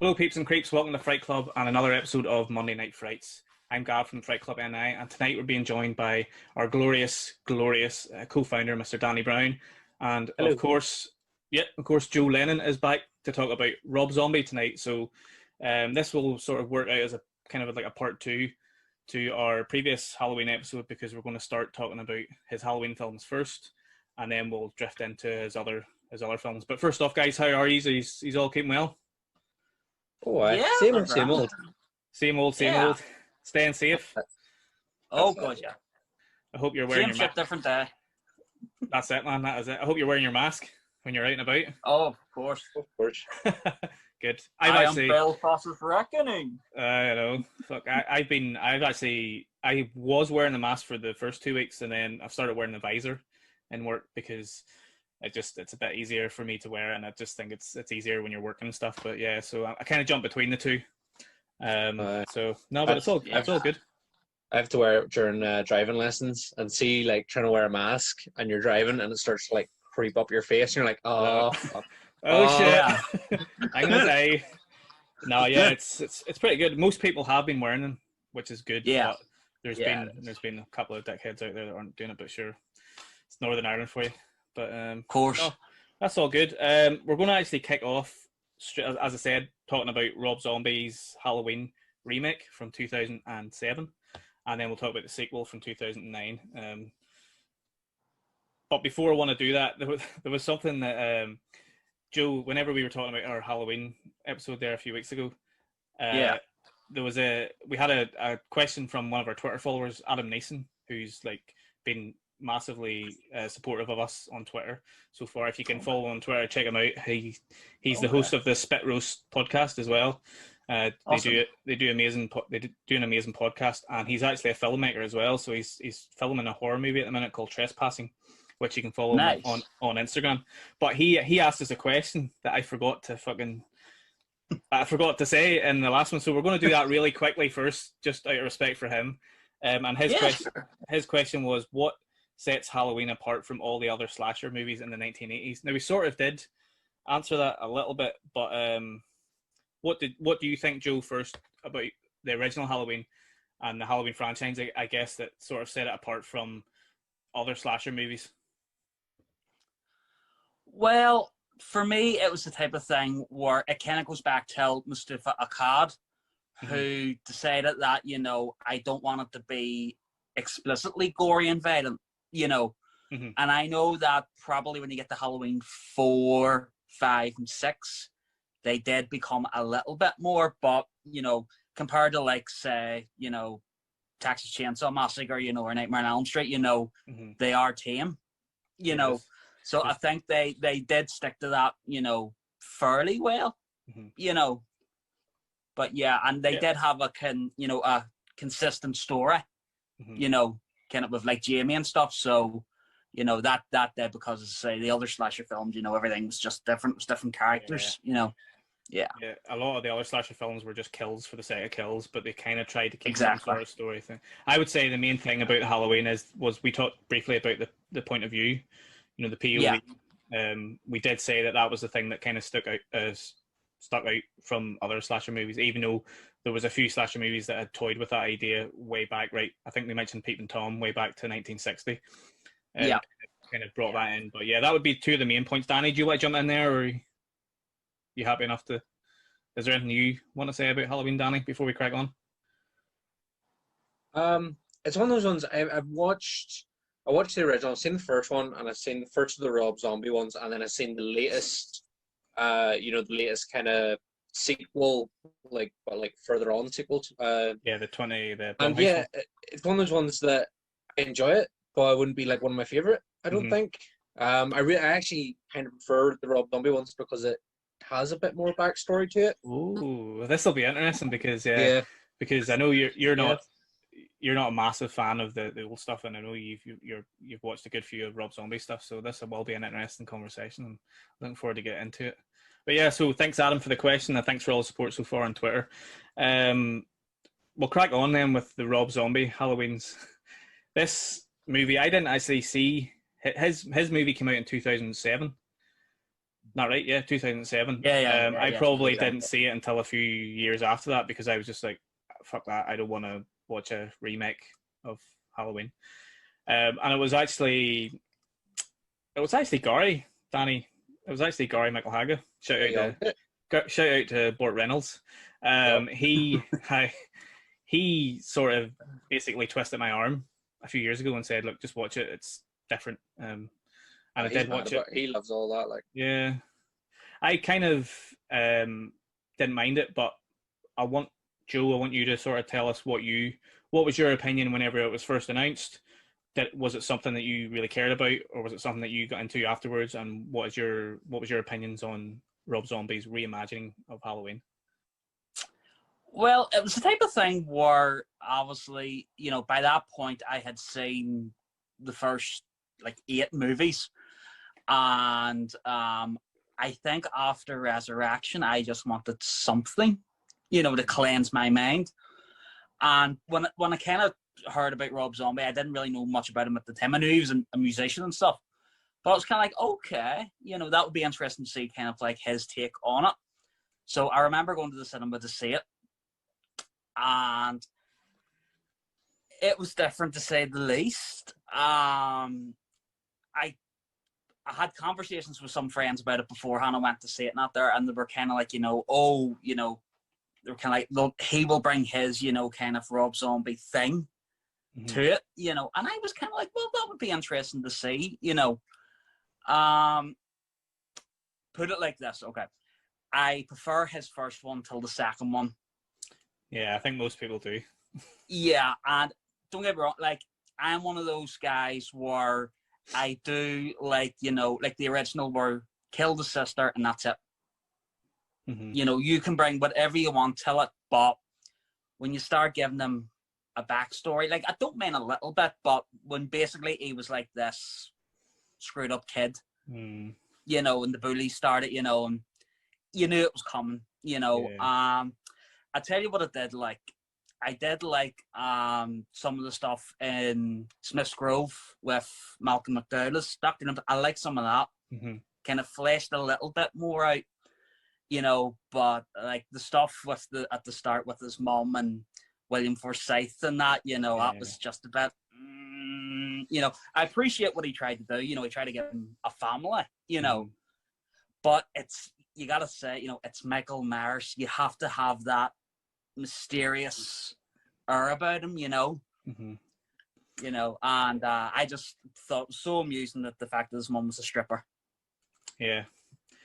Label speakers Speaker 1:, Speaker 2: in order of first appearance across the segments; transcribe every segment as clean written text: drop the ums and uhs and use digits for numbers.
Speaker 1: Hello, peeps and creeps. Welcome to Fright Club and another episode of Monday Night Frights. I'm Gav from Fright Club NI, and tonight we're being joined by our glorious co-founder, Mr. Danny Brown, and
Speaker 2: Hello.
Speaker 1: of course, Joe Lennon is back to talk about Rob Zombie tonight. So, this will sort of work out as a kind of like a part two to our previous Halloween episode, because we're going to start talking about his Halloween films first, and then we'll drift into his other films. But first off, guys, how are you? He's all keeping well?
Speaker 2: Oh,
Speaker 3: Yeah,
Speaker 2: same old, same old.
Speaker 1: Same old. Staying safe.
Speaker 3: Oh god, yeah.
Speaker 1: I hope you're wearing
Speaker 3: Same
Speaker 1: your
Speaker 3: shit,
Speaker 1: mask.
Speaker 3: different day.
Speaker 1: That's it, man. That is it. I hope you're wearing your mask when you're out and about.
Speaker 3: Oh, of course.
Speaker 2: Of course.
Speaker 1: Good.
Speaker 3: I am Belfast's reckoning.
Speaker 1: I know. Fuck. I was wearing the mask for the first 2 weeks, and then I've started wearing the visor in work because it's a bit easier for me to wear it, and I just think it's easier when you're working and stuff. But yeah, so I kind of jump between the two. So no, but it's all good.
Speaker 2: I have to wear it during driving lessons, and see like trying to wear a mask and you're driving and it starts to like creep up your face and you're like,
Speaker 1: shit. I'm gonna say no, yeah, it's pretty good. Most people have been wearing them, which is good.
Speaker 3: Yeah.
Speaker 1: But there's been a couple of dickheads out there that aren't doing it, but sure, it's Northern Ireland for you. But
Speaker 3: of course,
Speaker 1: no, that's all good. We're going to actually kick off, as I said, talking about Rob Zombie's Halloween remake from 2007, and then we'll talk about the sequel from 2009. But before I want to do that, there was something that Joe, whenever we were talking about our Halloween episode there a few weeks ago, we had a question from one of our Twitter followers, Adam Nason, who's like been massively supportive of us on Twitter so far. If you can follow on Twitter, check him out. He's the host of the Spit Roast podcast as well. Awesome. They do an amazing podcast, and he's actually a filmmaker as well. So he's filming a horror movie at the minute called Trespassing, which you can follow him on Instagram. But he asked us a question that I forgot to say in the last one. So we're going to do that really quickly first, just out of respect for him. And his question was, what sets Halloween apart from all the other slasher movies in the 1980s? Now, we sort of did answer that a little bit, but what do you think, Joe, first about the original Halloween and the Halloween franchise, I guess, that sort of set it apart from other slasher movies?
Speaker 3: Well, for me, it was the type of thing where it kind of goes back to Mustafa Akkad, who decided that, I don't want it to be explicitly gory and violent, And I know that probably when you get to Halloween 4, 5, and 6, they did become a little bit more, but, compared to, like, say, Texas Chainsaw Massacre, or Nightmare on Elm Street, they are tame, So I think they did stick to that, fairly well, But yeah, and they did have a consistent story, kind of with like Jamie and stuff. So, that did, because as I say, the other slasher films, everything was just different. It was different characters, Yeah.
Speaker 1: A lot of the other slasher films were just kills for the sake of kills, but they kind of tried to keep
Speaker 3: some
Speaker 1: sort of story thing. I would say the main thing about Halloween was we talked briefly about the point of view, the POV. Yeah. We did say that was the thing that kind of stuck out from other slasher movies, even though there was a few slasher movies that had toyed with that idea way back. Right, I think we mentioned Peep and Tom way back to 1960. Kind of brought that in, but yeah, that would be two of the main points. Danny, do you want to jump in there, or are you happy enough to? Is there anything you want to say about Halloween, Danny, before we crack on?
Speaker 2: It's one of those ones I watched the original. I've seen the first one, and I've seen the first of the Rob Zombie ones, and then I've seen the latest. The latest kind of sequel, like further on sequel.
Speaker 1: And
Speaker 2: it's one of those ones that I enjoy it, but I wouldn't be like one of my favorite. I don't think. I actually kind of prefer the Rob Zombie ones because it has a bit more backstory to it.
Speaker 1: Ooh, this will be interesting because I know you're not a massive fan of the old stuff, and I know you've watched a good few of Rob Zombie stuff, so this will be an interesting conversation. I'm looking forward to get into it. But yeah, so thanks, Adam, for the question, and thanks for all the support so far on Twitter. We'll crack on then with the Rob Zombie Halloweens. This movie, I didn't actually see. His movie came out in 2007, Not right? Yeah, 2007. I
Speaker 3: Yeah,
Speaker 1: probably
Speaker 3: 2007.
Speaker 1: didn't see it until a few years after that because I was just like, fuck that. I don't want to watch a remake of Halloween. And it was actually Gary, Danny. It was actually Gary Michael Haga. Shout out to Burt Reynolds.
Speaker 2: Yep.
Speaker 1: He sort of basically twisted my arm a few years ago and said, "Look, just watch it. It's different." And I did watch it.
Speaker 2: He loves all that. Like,
Speaker 1: yeah, I kind of didn't mind it, but I want you to sort of tell us what was your opinion whenever it was first announced. Was it something that you really cared about, or was it something that you got into afterwards? And what was your opinions on Rob Zombie's reimagining of Halloween?
Speaker 3: Well, it was the type of thing where obviously, by that point I had seen the first like 8 movies, and I think after Resurrection I just wanted something, to cleanse my mind. And when I kind of heard about Rob Zombie, I didn't really know much about him at the time. I knew he was a musician and stuff, but I was kind of like, okay, that would be interesting to see kind of like his take on it. So I remember going to the cinema to see it, and it was different to say the least. I had conversations with some friends about it beforehand. I went to see it not there, and they were kind of like, they were kind of like, he will bring his, kind of Rob Zombie thing to it, and I was kind of like, well, that would be interesting to see, Put it like this, okay. I prefer his first one till the second one.
Speaker 1: Yeah, I think most people do.
Speaker 3: Yeah, and don't get me wrong, like, I'm one of those guys where I do like, like the original where kill the sister and that's it. You can bring whatever you want to it, but when you start giving them a backstory, like, I don't mean a little bit, but when basically he was like this screwed up kid, and the bullies started, and you knew it was coming, I tell you what I did like. I did like some of the stuff in Smith's Grove with Malcolm McDowell's. I like some of that. Kind of fleshed a little bit more out, but like the stuff with at the start with his mom and William Forsythe and that, that was just a bit, I appreciate what he tried to do. He tried to give him a family, but you got to say, it's Michael Myers. You have to have that mysterious air about him, and I just thought it was so amusing that the fact that his mom was a stripper. I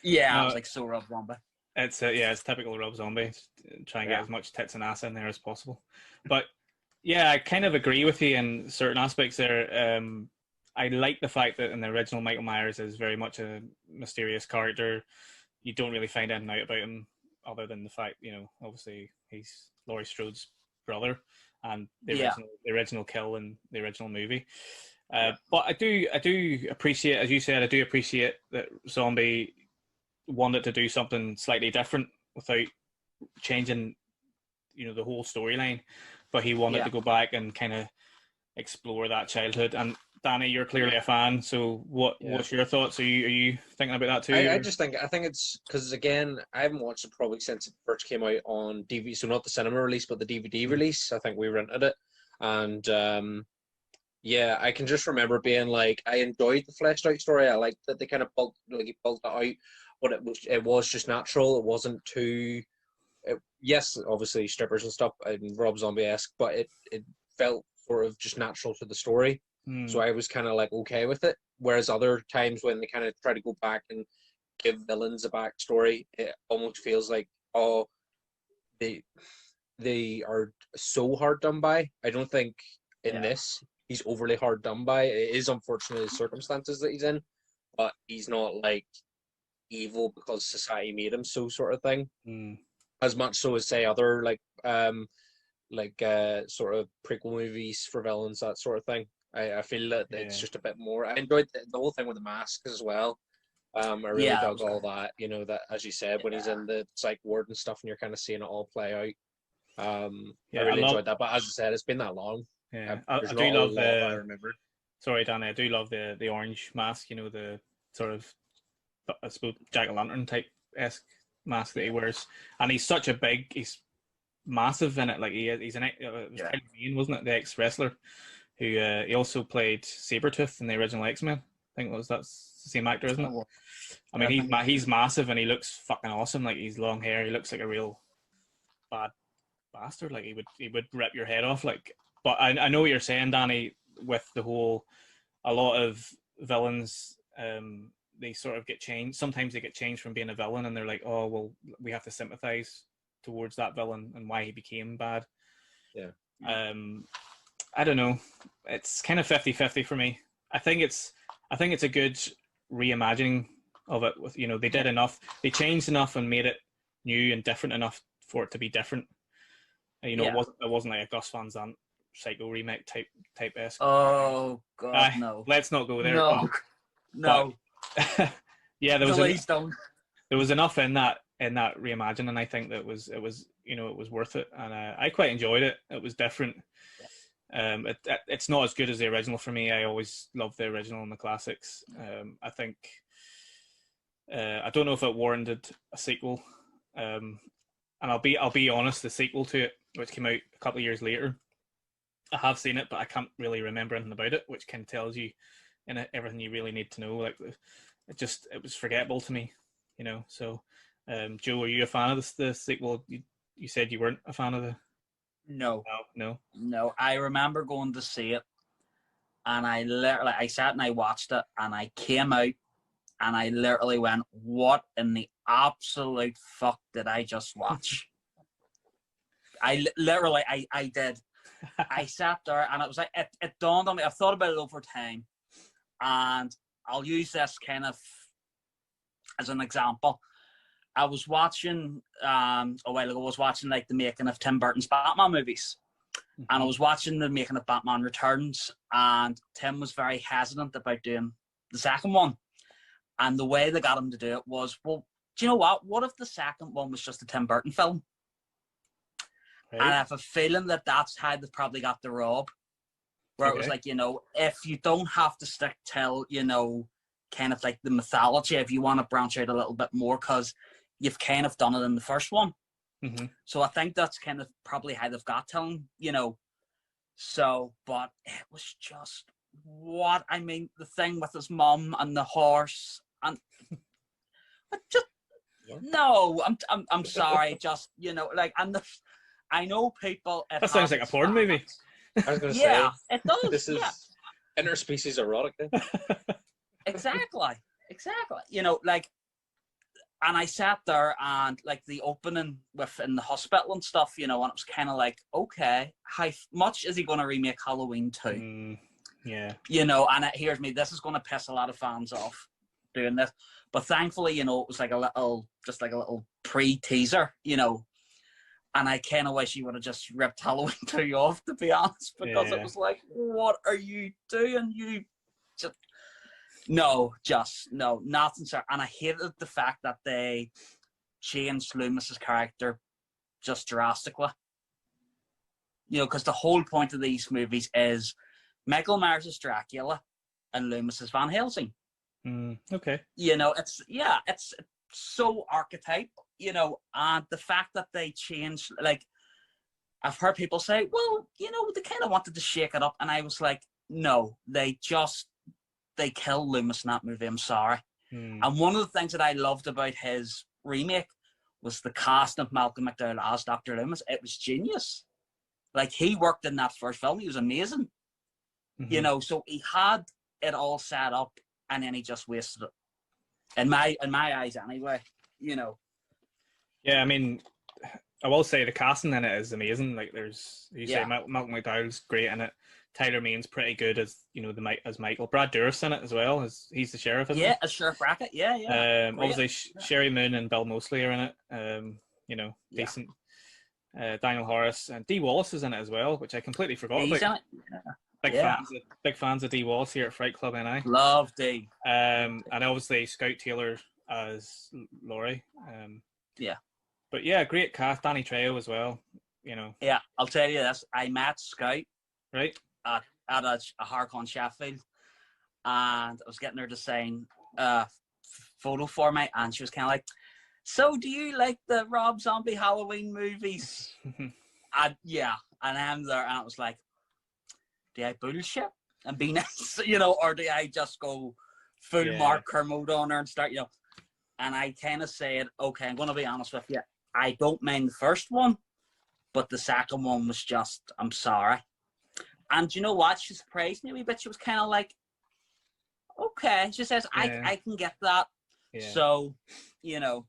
Speaker 3: was like, so Rob Zombie.
Speaker 1: It's typical Rob Zombie. Try and get as much tits and ass in there as possible. But I kind of agree with you in certain aspects there. I like the fact that in the original Michael Myers is very much a mysterious character. You don't really find anything out about him other than the fact, obviously he's Laurie Strode's brother and the original kill in the original movie. But I do appreciate, as you said, that Zombie wanted to do something slightly different without changing, the whole storyline. But he wanted to go back and kind of explore that childhood. And Danny, you're clearly a fan. So what's your thoughts? Are you thinking about that too?
Speaker 2: I think it's because, again, I haven't watched it probably since it first came out on DVD. So not the cinema release, but the DVD release. I think we rented it, and I can just remember being like, I enjoyed the fleshed out story. I liked that they kind of built it out, but it was just natural. It wasn't too. Yes, obviously strippers and stuff, and Rob Zombie-esque, but it felt sort of just natural to the story. So I was kind of like okay with it. Whereas other times when they kind of try to go back and give villains a backstory, it almost feels like, oh, they are so hard done by. I don't think in this he's overly hard done by. It is unfortunate his circumstances that he's in, but he's not like evil because society made him so, sort of thing. As much so as say other sort of prequel movies for villains, that sort of thing. I feel that it's just a bit more. I enjoyed the whole thing with the mask as well. I really dug all that. That, as you said, when he's in the psych ward and stuff, and you're kind of seeing it all play out. I really enjoyed that. But as I said, it's been that long.
Speaker 1: Yeah, I do love the. Sorry, Danny. I do love the orange mask. The sort of I suppose Jack-o'-lantern type esque mask that he wears, and he's he's massive in it. Like he's an it was Tyler Mane, wasn't it, the ex wrestler, who he also played Sabretooth in the original X-Men. I think that's the same actor, isn't it? I mean, he's massive and he looks fucking awesome. Like he's long hair, he looks like a real bad bastard. Like he would rip your head off. Like, but I know what you're saying, Danny, with the whole, a lot of villains, they sort of get changed. Sometimes they get changed from being a villain, and they're like, oh well, we have to sympathize towards that villain and why he became bad.
Speaker 2: Yeah.
Speaker 1: I don't know. It's kind of 50-50 for me. I think it's a good reimagining of it. With, you know, they did enough, they changed enough and made it new and different enough for it to be different. You know, it wasn't like a Gus Van Sant Psycho remake type esque.
Speaker 3: Oh God, no.
Speaker 1: Let's not go there.
Speaker 3: No, no.
Speaker 1: Yeah, there was enough in that reimagining, and I think that it was worth it, and I quite enjoyed it. It was different. It's not as good as the original for me. I always loved the original and the classics. I think I don't know if it warranted a sequel. And I'll be honest, the sequel to it, which came out a couple of years later, I have seen it, but I can't really remember anything about it, which kind of tells you everything you really need to know. Like it was forgettable to me, you know. So, Joe, are you a fan of the sequel? You said you weren't a fan of the.
Speaker 3: No.
Speaker 1: I
Speaker 3: remember going to see it, and I sat and I watched it, and I came out, and I literally went, "What in the absolute fuck did I just watch?" I did. I sat there, and it was like it dawned on me. I've thought about it over time, and I'll use this kind of as an example. I was watching a while ago. I was watching like the making of Tim Burton's Batman movies, and I was watching the making of Batman Returns, and Tim was very hesitant about doing the second one, and the way they got him to do it was, well, do you know what? What if the second one was just a Tim Burton film? Right. And I have a feeling that that's how they probably got the rub, where it was like, you know, if you don't have to stick till, you know, kind of like the mythology, if you want to branch out a little bit more, because you've kind of done it in the first one. Mm-hmm. So I think that's kind of probably how they've got to him, you know. So, but it was just what I mean, the thing with his mum and the horse, and just no, I'm sorry, just, you know, like, and I know people.
Speaker 1: That sounds like a porn movie.
Speaker 2: I was going to say,
Speaker 3: it does.
Speaker 2: This is interspecies erotic.
Speaker 3: Exactly. You know, like, and I sat there and like the opening in the hospital and stuff, you know, and it was kind of like, okay, how much is he going to remake Halloween 2?
Speaker 1: Yeah.
Speaker 3: You know, and here's me, this is going to piss a lot of fans off doing this. But thankfully, you know, it was like a little pre-teaser, you know, and I kind of wish you would have just ripped Halloween 2 off, to be honest, because it was like, what are you doing? You just... No, nothing, sir. And I hated the fact that they changed Loomis's character just drastically. You know, because the whole point of these movies is Michael Myers is Dracula and Loomis is Van Helsing.
Speaker 1: Okay.
Speaker 3: You know, it's so archetype, you know, and the fact that they changed, like, I've heard people say, well, you know, they kind of wanted to shake it up, and I was like, no, they killed Loomis in that movie. I'm sorry. And one of the things that I loved about his remake was the casting of Malcolm McDowell as Dr. Loomis. It was genius. Like, he worked in that first film. He was amazing. Mm-hmm. You know, so he had it all set up, and then he just wasted it. In my eyes, anyway. You know. Yeah,
Speaker 1: I mean, I will say the casting in it is amazing. Like, say Malcolm McDowell's great in it. Tyler Mane's pretty good as, you know, as Michael. Brad Dourif's in it as well. He's the sheriff, isn't he?
Speaker 3: Yeah, as Sheriff Brackett. Yeah.
Speaker 1: Obviously, Sherry Moon and Bill Moseley are in it. You know, decent. Daniel Harris and Dee Wallace is in it as well, which I completely forgot about.
Speaker 3: He's in it.
Speaker 1: Big fans of Dee Wallace here at Fright Club, and I
Speaker 3: love Dee.
Speaker 1: And obviously Scout Taylor as Laurie. But yeah, great cast. Danny Trejo as well. You know.
Speaker 3: Yeah, I'll tell you this. I met Scout.
Speaker 1: Right.
Speaker 3: At a Harcon Sheffield, and I was getting her to sign photo for me, and she was kind of like, "So, do you like the Rob Zombie Halloween movies?" And yeah, and I'm there, and I was like, "Do I bullshit and be nice, or do I just go full Mark Kermode on her and start, And I kind of said, okay, I'm going to be honest with you. I don't mind the first one, but the second one was just, I'm sorry. And you know what? She surprised me a wee bit. She was kind of like, okay. She says, I can get that. Yeah. So,
Speaker 1: It's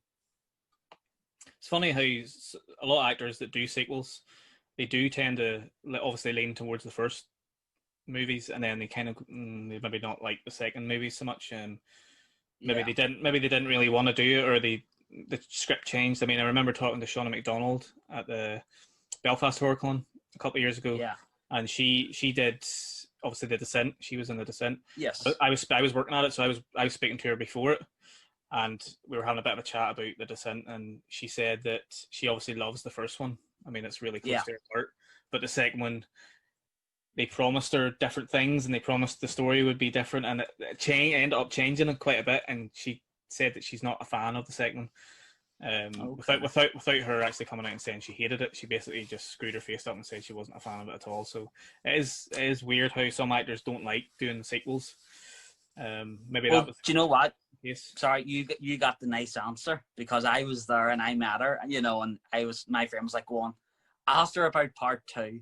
Speaker 1: funny how a lot of actors that do sequels, they do tend to obviously lean towards the first movies, and then they kind of they maybe not like the second movies so much. Maybe they didn't really want to do it, or the script changed. I mean, I remember talking to Shauna McDonald at the Belfast HorrorCon a couple of years ago, and she did obviously The Descent. She was in The Descent.
Speaker 3: Yes,
Speaker 1: I was working at it, so I was speaking to her before it, and we were having a bit of a chat about The Descent, and she said that she obviously loves the first one. I mean, it's really close to her heart, but the second one, they promised her different things, and they promised the story would be different, and it ended up changing it quite a bit. And she said that she's not a fan of the second one. Without her actually coming out and saying she hated it, she basically just screwed her face up and said she wasn't a fan of it at all. So it is weird how some actors don't like doing the sequels. Maybe that was.
Speaker 3: Do you know what?
Speaker 1: Yes.
Speaker 3: Sorry, you got the nice answer, because I was there and I met her, and my friend was like, "Go on." I asked her about part 2.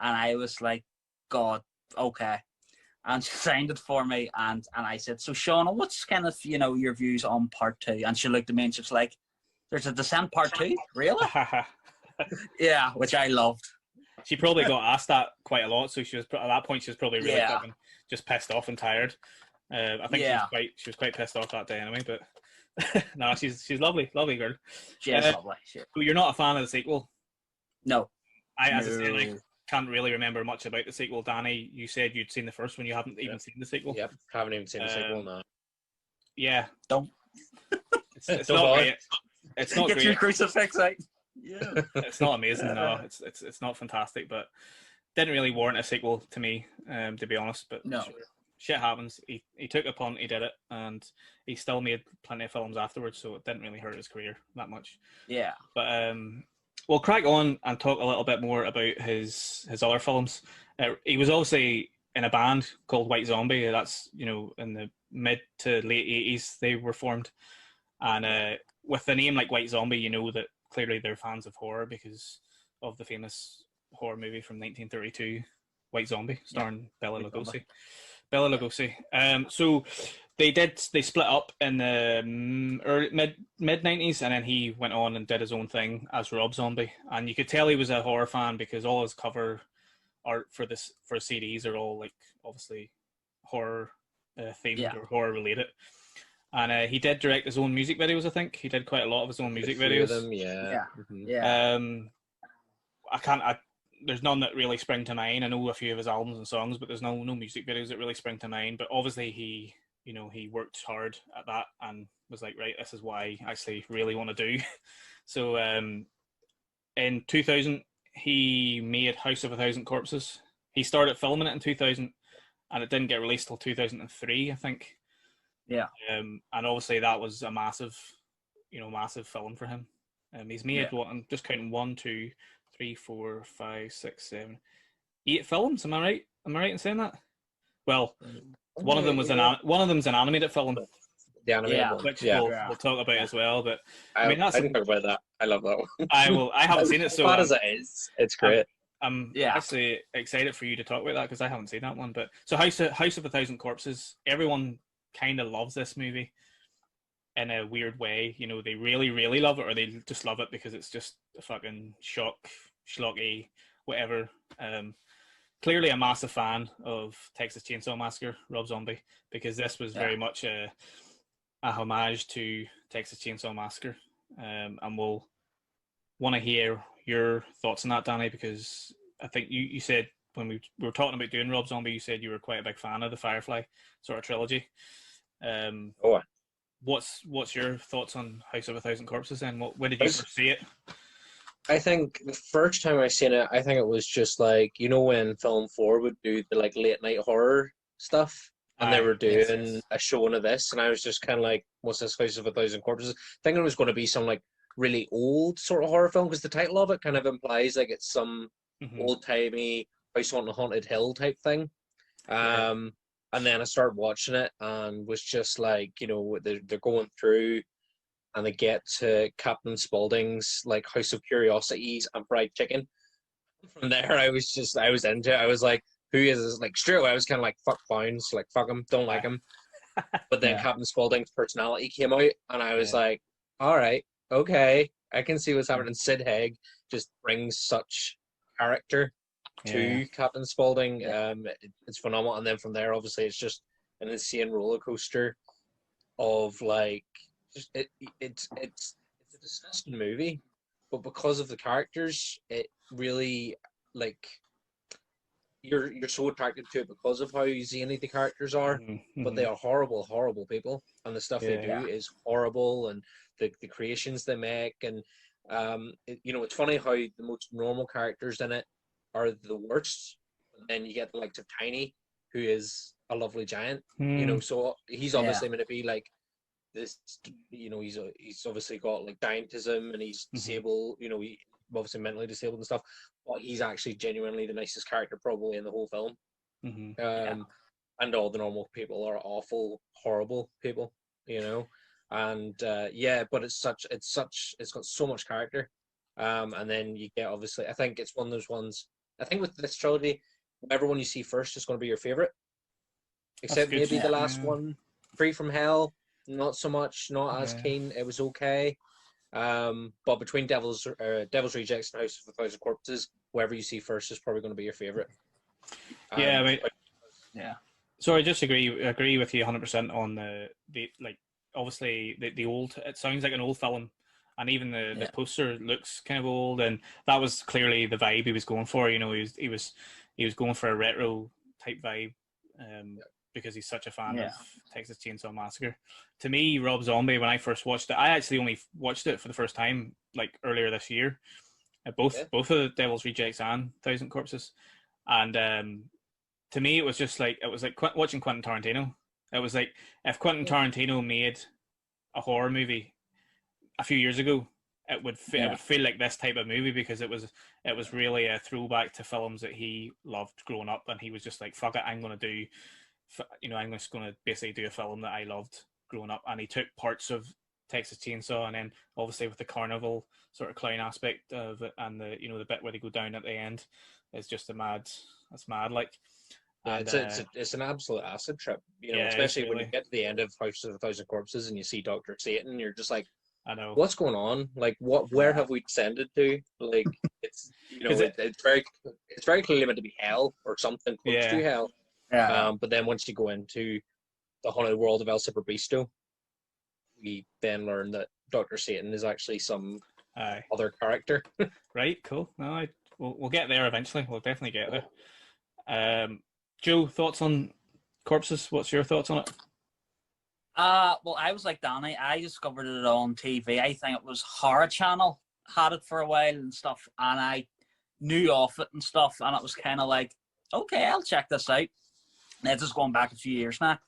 Speaker 3: And I was like, God, okay. And she signed it for me, and I said, so Shauna, what's kind of, your views on part 2? And she looked at me and she was like, there's a Descent part 2? Really? Yeah, which I loved.
Speaker 1: She probably got asked that quite a lot, so she was at that point she was probably really just pissed off and tired. I think she was quite pissed off that day anyway, but no, she's lovely girl.
Speaker 3: She is lovely.
Speaker 1: So you're not a fan of the sequel?
Speaker 3: No.
Speaker 1: As I said, I can't really remember much about the sequel. Danny, you said you'd seen the first one. You haven't even seen the sequel.
Speaker 2: Yep, haven't even seen the sequel now.
Speaker 1: Yeah,
Speaker 3: don't.
Speaker 1: It's not great. It's not
Speaker 3: Get
Speaker 1: great.
Speaker 3: your crucifix out.
Speaker 1: Yeah, it's not amazing. No, it's not fantastic, but didn't really warrant a sequel to me, to be honest. But
Speaker 3: no,
Speaker 1: shit happens. He took it upon, he did it, and he still made plenty of films afterwards, so it didn't really hurt his career that much.
Speaker 3: Yeah,
Speaker 1: but we'll crack on and talk a little bit more about his other films. He was obviously in a band called White Zombie. That's, in the mid to late 80s they were formed. And with a name like White Zombie, you know that clearly they're fans of horror because of the famous horror movie from 1932, White Zombie, starring Bela Lugosi. Bela Lugosi. So they split up in the mid 90s, and then he went on and did his own thing as Rob Zombie. And you could tell he was a horror fan because all his cover art for CDs are all like obviously horror themed or horror related. And he did direct his own music videos. I think he did quite a lot of his own music videos. There's none that really spring to mind. I know a few of his albums and songs, but there's no music videos that really spring to mind. But obviously he worked hard at that and was like, right, this is what I actually really want to do. So in 2000, he made House of a Thousand Corpses. He started filming it in 2000, and it didn't get released till 2003, I think.
Speaker 3: Yeah.
Speaker 1: And obviously that was a massive film for him. He's made I'm just counting 1, 2, 3, 4, 5, 6, 7, 8 films. Am I right? Am I right in saying that? Well, one of them's an animated film.
Speaker 2: The animated one,
Speaker 1: which we'll talk about as well. But I mean,
Speaker 2: I can talk about that. I love that one.
Speaker 1: I haven't seen it, so
Speaker 2: as bad as it is, it's great.
Speaker 1: I'm actually excited for you to talk about that because I haven't seen that one. But so House of a Thousand Corpses, everyone kind of loves this movie in a weird way. They really, really love it, or they just love it because it's just a fucking schlocky, whatever. Clearly a massive fan of Texas Chainsaw Massacre, Rob Zombie, because this was very much a homage to Texas Chainsaw Massacre. And we'll want to hear your thoughts on that, Danny, because I think you said when we were talking about doing Rob Zombie, you said you were quite a big fan of the Firefly sort of trilogy. What's your thoughts on House of a Thousand Corpses then? When did you first see it?
Speaker 2: I think the first time I seen it, I think it was just like, when Film 4 would do the like late night horror stuff. and they were doing
Speaker 3: yes.
Speaker 2: a showing of this, and I was just kind of like, "What's this House of a Thousand Corpses?" Thinking it was going to be some like really old sort of horror film because the title of it kind of implies like it's some old timey House on a Haunted Hill type thing. And then I started watching it and was just like, they're going through and they get to Captain Spaulding's like House of Curiosities and fried chicken. From there, I was into it. I was like, who is this? Like straight away, I was kind of like, fuck Bounds, like fuck him, don't like him. But then Captain Spaulding's personality came out, and I was like, all right, okay, I can see what's happening. Sid Haig just brings such character to Captain Spaulding. It's phenomenal. And then from there, obviously, it's just an insane roller coaster of like, it's a disgusting movie, but because of the characters, it really like you're so attracted to it because of how zany the characters are. But they are horrible people, and the stuff they do is horrible, and the creations they make, and it's funny how the most normal characters in it are the worst. And then you get the likes of Tiny, who is a lovely giant. So he's obviously meant to be like this. He's obviously got like giantism, and he's disabled. He's obviously mentally disabled and stuff. But he's actually genuinely the nicest character probably in the whole film. And all the normal people are awful, horrible people. And but it's got so much character. And then you get, obviously, I think it's one of those ones. I think with this trilogy, whatever one you see first is going to be your favorite, except maybe the last one, Free from Hell. Not so much, not as keen. It was okay. But between Devil's Rejects and House of a Thousand Corpses, whoever you see first is probably going to be your favorite.
Speaker 1: So I just agree with you 100% on the like, obviously the old. It sounds like an old film, and even the poster looks kind of old, and that was clearly the vibe he was going for. He was going for a retro type vibe, because he's such a fan of Texas Chainsaw Massacre. To me, Rob Zombie, when I first watched it, I actually only watched it for the first time like earlier this year. Both of the Devil's Rejects and Thousand Corpses, and to me it was like watching Quentin Tarantino. It was like if Quentin Tarantino made a horror movie a few years ago, it would feel like this type of movie, because it was really a throwback to films that he loved growing up, and he was just like, fuck it, I'm just going to basically do a film that I loved growing up. And he took parts of Texas Chainsaw, and then obviously with the carnival sort of clown aspect of it, and the bit where they go down at the end is just mad like. And,
Speaker 2: it's an absolute acid trip, especially really, when you get to the end of House of a Thousand Corpses and you see Dr. Satan, you're just like,
Speaker 1: I know
Speaker 2: what's going on. Like, where have we descended to? Like, it's it's very clearly meant to be hell or something close to hell. But then once you go into the haunted world of El Superbeasto, we then learn that Dr. Satan is actually some other character.
Speaker 1: Right, cool. No, we'll get there eventually. We'll definitely get there. Joe, thoughts on Corpses? What's your thoughts on it?
Speaker 3: Well, I was like Danny. I discovered it on TV. I think it was Horror Channel had it for a while and stuff, and I knew of it and stuff, and it was kind of like, okay, I'll check this out. And it's just going back a few years now.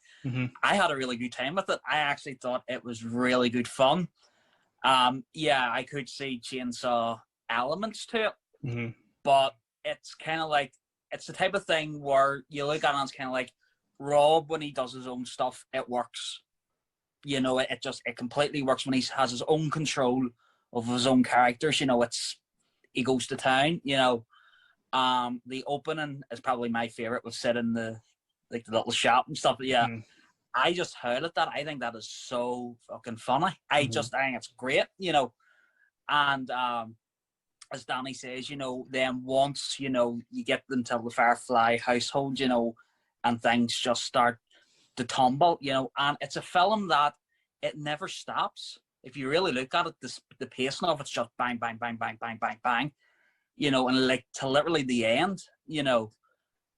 Speaker 3: I had a really good time with it. I actually thought it was really good fun. I could see chainsaw elements to it, but it's kind of like, it's the type of thing where you look at it and it's kind of like Rob, when he does his own stuff, it works. It completely works when he has his own control of his own characters. He goes to town. The opening is probably my favorite with Sid in the little shop and stuff. But I just heard it. I think that is so fucking funny. I think it's great. And as Danny says, then once you get into the Firefly household, and things just start to tumble, and it's a film that it never stops. If you really look at it, the pacing of it's just bang, bang, bang, bang, bang, bang, bang, and like to literally the end,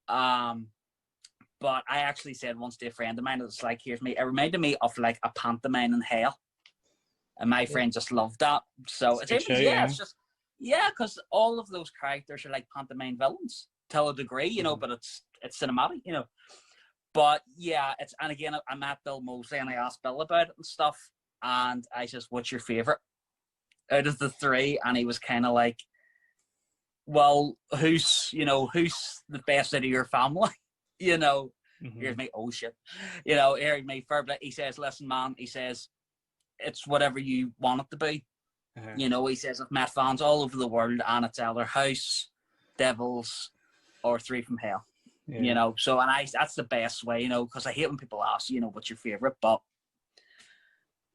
Speaker 3: But I actually said once to a friend of mine, it's like, it reminded me of like a pantomime in hell. And my friend just loved that. So it's just, because all of those characters are like pantomime villains to a degree, but it's cinematic, But yeah, and again, I met Bill Moseley and I asked Bill about it and stuff, and I says, "What's your favorite out of the three?" And he was kind of like, "Well, who's the best out of your family?" you know, here's me. Oh shit, here's me. Fair, he says, "Listen, man," he says, "it's whatever you want it to be." He says, "I've met fans all over the world, and it's either House, Devils, or Three from Hell." So that's the best way, because I hate when people ask, what's your favorite, but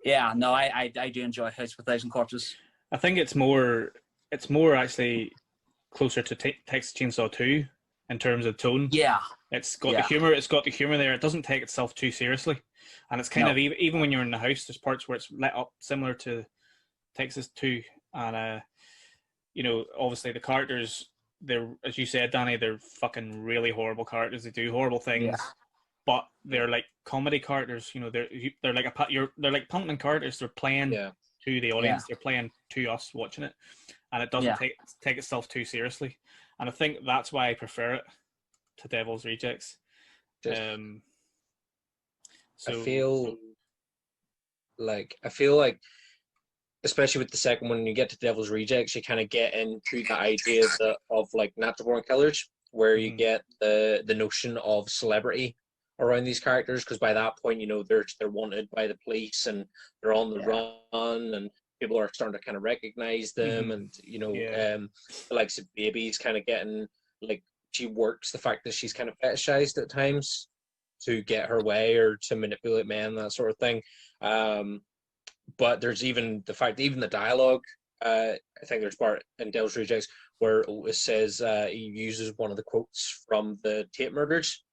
Speaker 3: yeah, no, I do enjoy House of a Thousand Corpses.
Speaker 1: I think it's more actually closer to Texas Chainsaw 2 in terms of tone.
Speaker 3: Yeah,
Speaker 1: it's got the humor. It's got the humor there. It doesn't take itself too seriously, and it's kind of even when you're in the house, there's parts where it's lit up similar to Texas 2, and obviously the characters, they're, as you said, Danny, they're fucking really horrible characters. They do horrible things, but they're like comedy characters. They're like pumping characters. They're playing to the audience. They're playing to us watching it, and it doesn't take itself too seriously. And I think that's why I prefer it to Devil's Rejects. I feel
Speaker 2: like, especially with the second one, when you get to Devil's Rejects, you kind of get into the idea of like natural born killers, where you get the notion of celebrity around these characters, because by that point, they're wanted by the police and they're on the run, and people are starting to kind of recognize them, and the likes of Baby's kind of getting, like, she works the fact that she's kind of fetishized at times to get her way or to manipulate men, that sort of thing. But there's even the fact that even the dialogue, I think there's part in Devil's Rejects where Otis says, he uses one of the quotes from the Tate murders.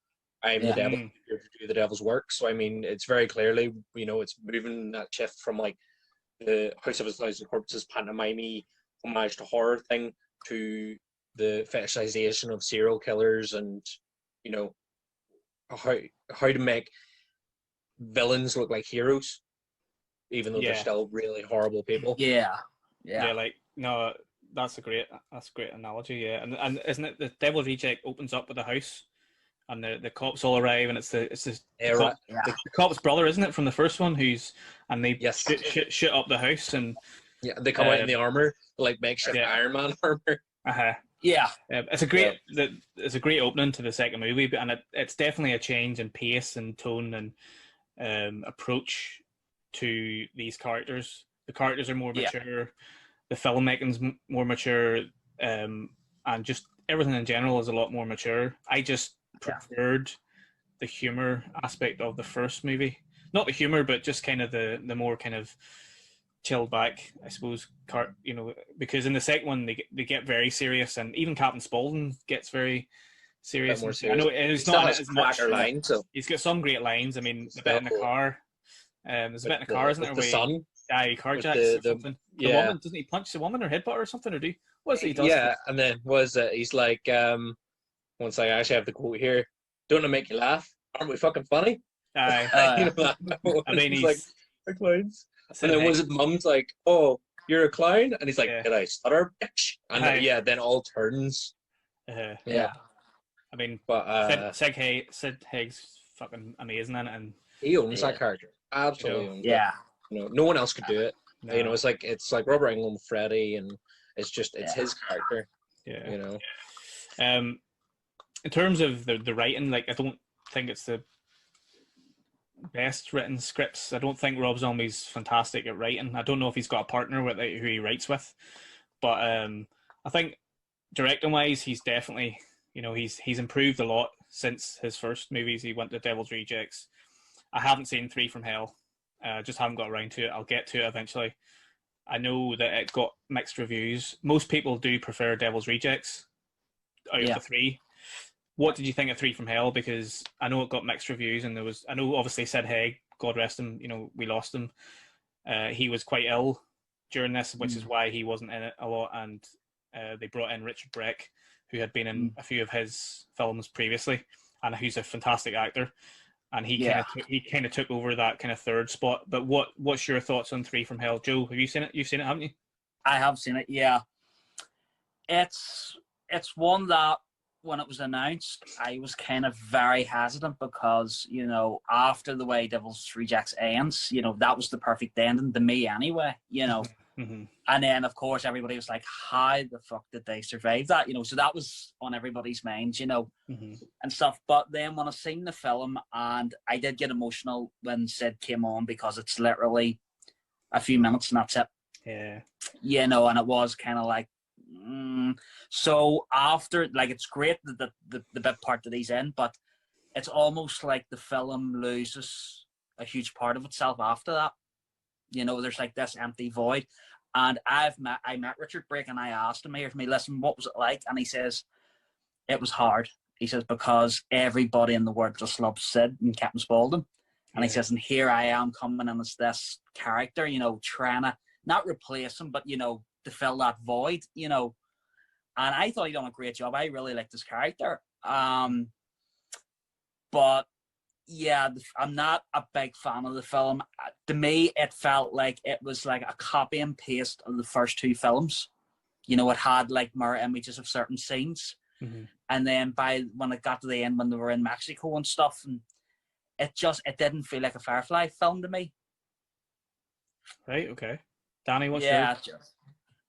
Speaker 2: "I'm the devil, here to do the devil's work." So, I mean, it's very clearly, it's moving that shift from like the House of a Thousand Corpses pantomime homage to horror thing to the fetishization of serial killers, and, how to make villains look like heroes, even though they're still really horrible people.
Speaker 1: No, that's a great analogy. Yeah, and isn't it the Devil's Reject opens up with a house, and the cops all arrive, and it's the cop's brother, isn't it, from the first one, and they shoot up the house, and
Speaker 2: they come out in the armor, like makeshift Iron Man armor.
Speaker 1: It's a great opening to the second movie, and it's definitely a change in pace and tone and approach to these characters. The characters are more mature, the filmmaking's more mature, and just everything in general is a lot more mature. I just preferred the humor aspect of the first movie. Not the humor, but just kind of the more kind of chilled back, I suppose, because in the second one they get very serious, and even Captain Spaulding gets very serious.
Speaker 2: More serious.
Speaker 1: I know it's not as much
Speaker 2: lines, so
Speaker 1: he's got some great lines. I mean, the bit in the car. There's a bit in the car, isn't there?
Speaker 2: The son.
Speaker 1: Yeah, he carjacks or something. The woman, doesn't he punch the woman or headbutt her or something, or what is it he does?
Speaker 2: Yeah, and then he's like, once I actually have the quote here, "Don't I make you laugh? Aren't we fucking funny?"
Speaker 1: Aye.
Speaker 2: I mean, he's like, "We're clowns." And then was it Mum's like, "Oh, you're a clown?" And he's like, "Did I stutter, bitch?" And then, then all turns.
Speaker 1: I mean,
Speaker 2: but
Speaker 1: Sid Haig's fucking amazing in it, and
Speaker 2: he owns that character. Absolutely owns it. No one else could do it. No. It's like Robert Englund with Freddy, and it's his character.
Speaker 1: In terms of the writing, like, I don't think it's the best written scripts. I don't think Rob Zombie's fantastic at writing. I don't know if he's got a partner with who he writes with, but I think directing wise, he's definitely, he's improved a lot since his first movies. He went to Devil's Rejects. I haven't seen Three from Hell. Just haven't got around to it. I'll get to it eventually. I know that it got mixed reviews. Most people do prefer Devil's Rejects out of the three. What did you think of Three from Hell? Because I know it got mixed reviews, and I know obviously Sid Haig, God rest him, we lost him. He was quite ill during this, which is why he wasn't in it a lot, and they brought in Richard Breck, who had been in a few of his films previously, and who's a fantastic actor. And he kind of took over that kind of third spot. But what's your thoughts on Three from Hell, Joe? Have you seen it? You've seen it, haven't you?
Speaker 3: I have seen it. Yeah, it's one that when it was announced, I was kind of very hesitant because, you know, after the way Devil's Rejects ends, you know, that was the perfect ending to me anyway, you know.
Speaker 1: Mm-hmm.
Speaker 3: And then, of course, everybody was like, how the fuck did they survive that? You know, so that was on everybody's minds, you know, and stuff. But then when I seen the film, and I did get emotional when Sid came on, because it's literally a few minutes and that's it.
Speaker 1: Yeah.
Speaker 3: You know, and it was kind of like, so after, like, it's great that the bit part that he's in, but it's almost like the film loses a huge part of itself after that. You know, there's like this empty void. And I met Richard Brake, and I asked him, listen, what was it like? And he says, it was hard. He says, because everybody in the world just loves Sid and Captain Spaulding. And he says, and here I am coming in as this character, you know, trying to not replace him, but, you know, to fill that void, you know. And I thought he'd done a great job. I really liked his character. But yeah, I'm not a big fan of the film. To me, it felt like it was like a copy and paste of the first two films. You know, it had like mirror images of certain scenes. And then when it got to the end, when they were in Mexico and stuff, and it didn't feel like a Firefly film to me.
Speaker 1: Right, okay. Danny, what's
Speaker 3: yours?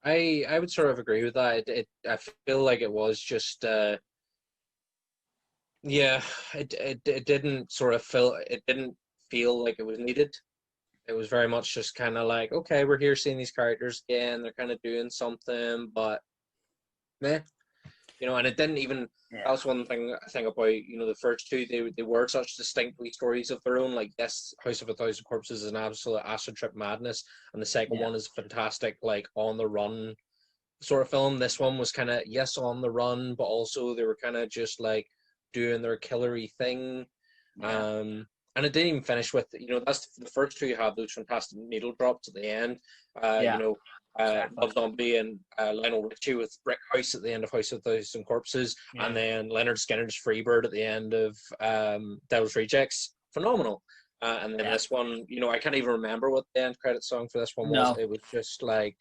Speaker 2: I would sort of agree with that. I feel like it was just it didn't feel like it was needed. It was very much just kind of like, okay, we're here seeing these characters again, they're kind of doing something, but meh. You know, and it didn't even that's one thing I think about, you know, the first two, they were such distinctly stories of their own. Like, yes, House of a Thousand Corpses is an absolute acid trip madness, and the second one is fantastic, like on the run sort of film. This one was kind of, yes, on the run, but also they were kind of just like doing their killery thing. And it didn't even finish with, you know, that's the first two have those fantastic needle drops at the end. You know, Rob Zombie and Lionel Richie with Brick House at the end of House of a Thousand Corpses, and then Leonard Skinner's Freebird at the end of Devil's Rejects. Phenomenal. And then this one, you know, I can't even remember what the end credit song for this one was. It was just like,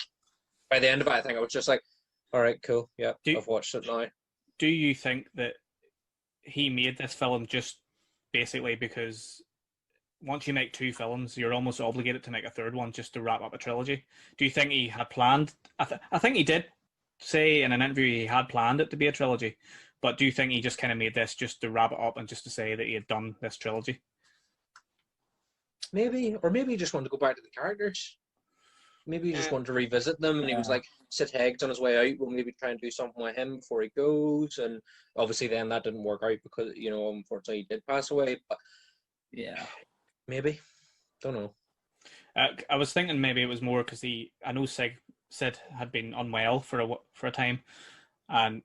Speaker 2: by the end of it, I think I was just like, all right, cool, yeah, I've watched it now.
Speaker 1: Do you think that he made this film just basically because once you make two films, you're almost obligated to make a third one just to wrap up a trilogy? Do you think he had planned? I think he did say in an interview he had planned it to be a trilogy, but do you think he just kind of made this just to wrap it up and just to say that he had done this trilogy?
Speaker 2: Maybe, or maybe he just wanted to go back to the characters. Maybe he just wanted to revisit them, and he was like, Sid Haig's on his way out, we'll maybe try and do something with him before he goes. And obviously then that didn't work out because, you know, unfortunately he did pass away. But maybe, don't know.
Speaker 1: I was thinking maybe it was more because I know Sid had been unwell for a time, and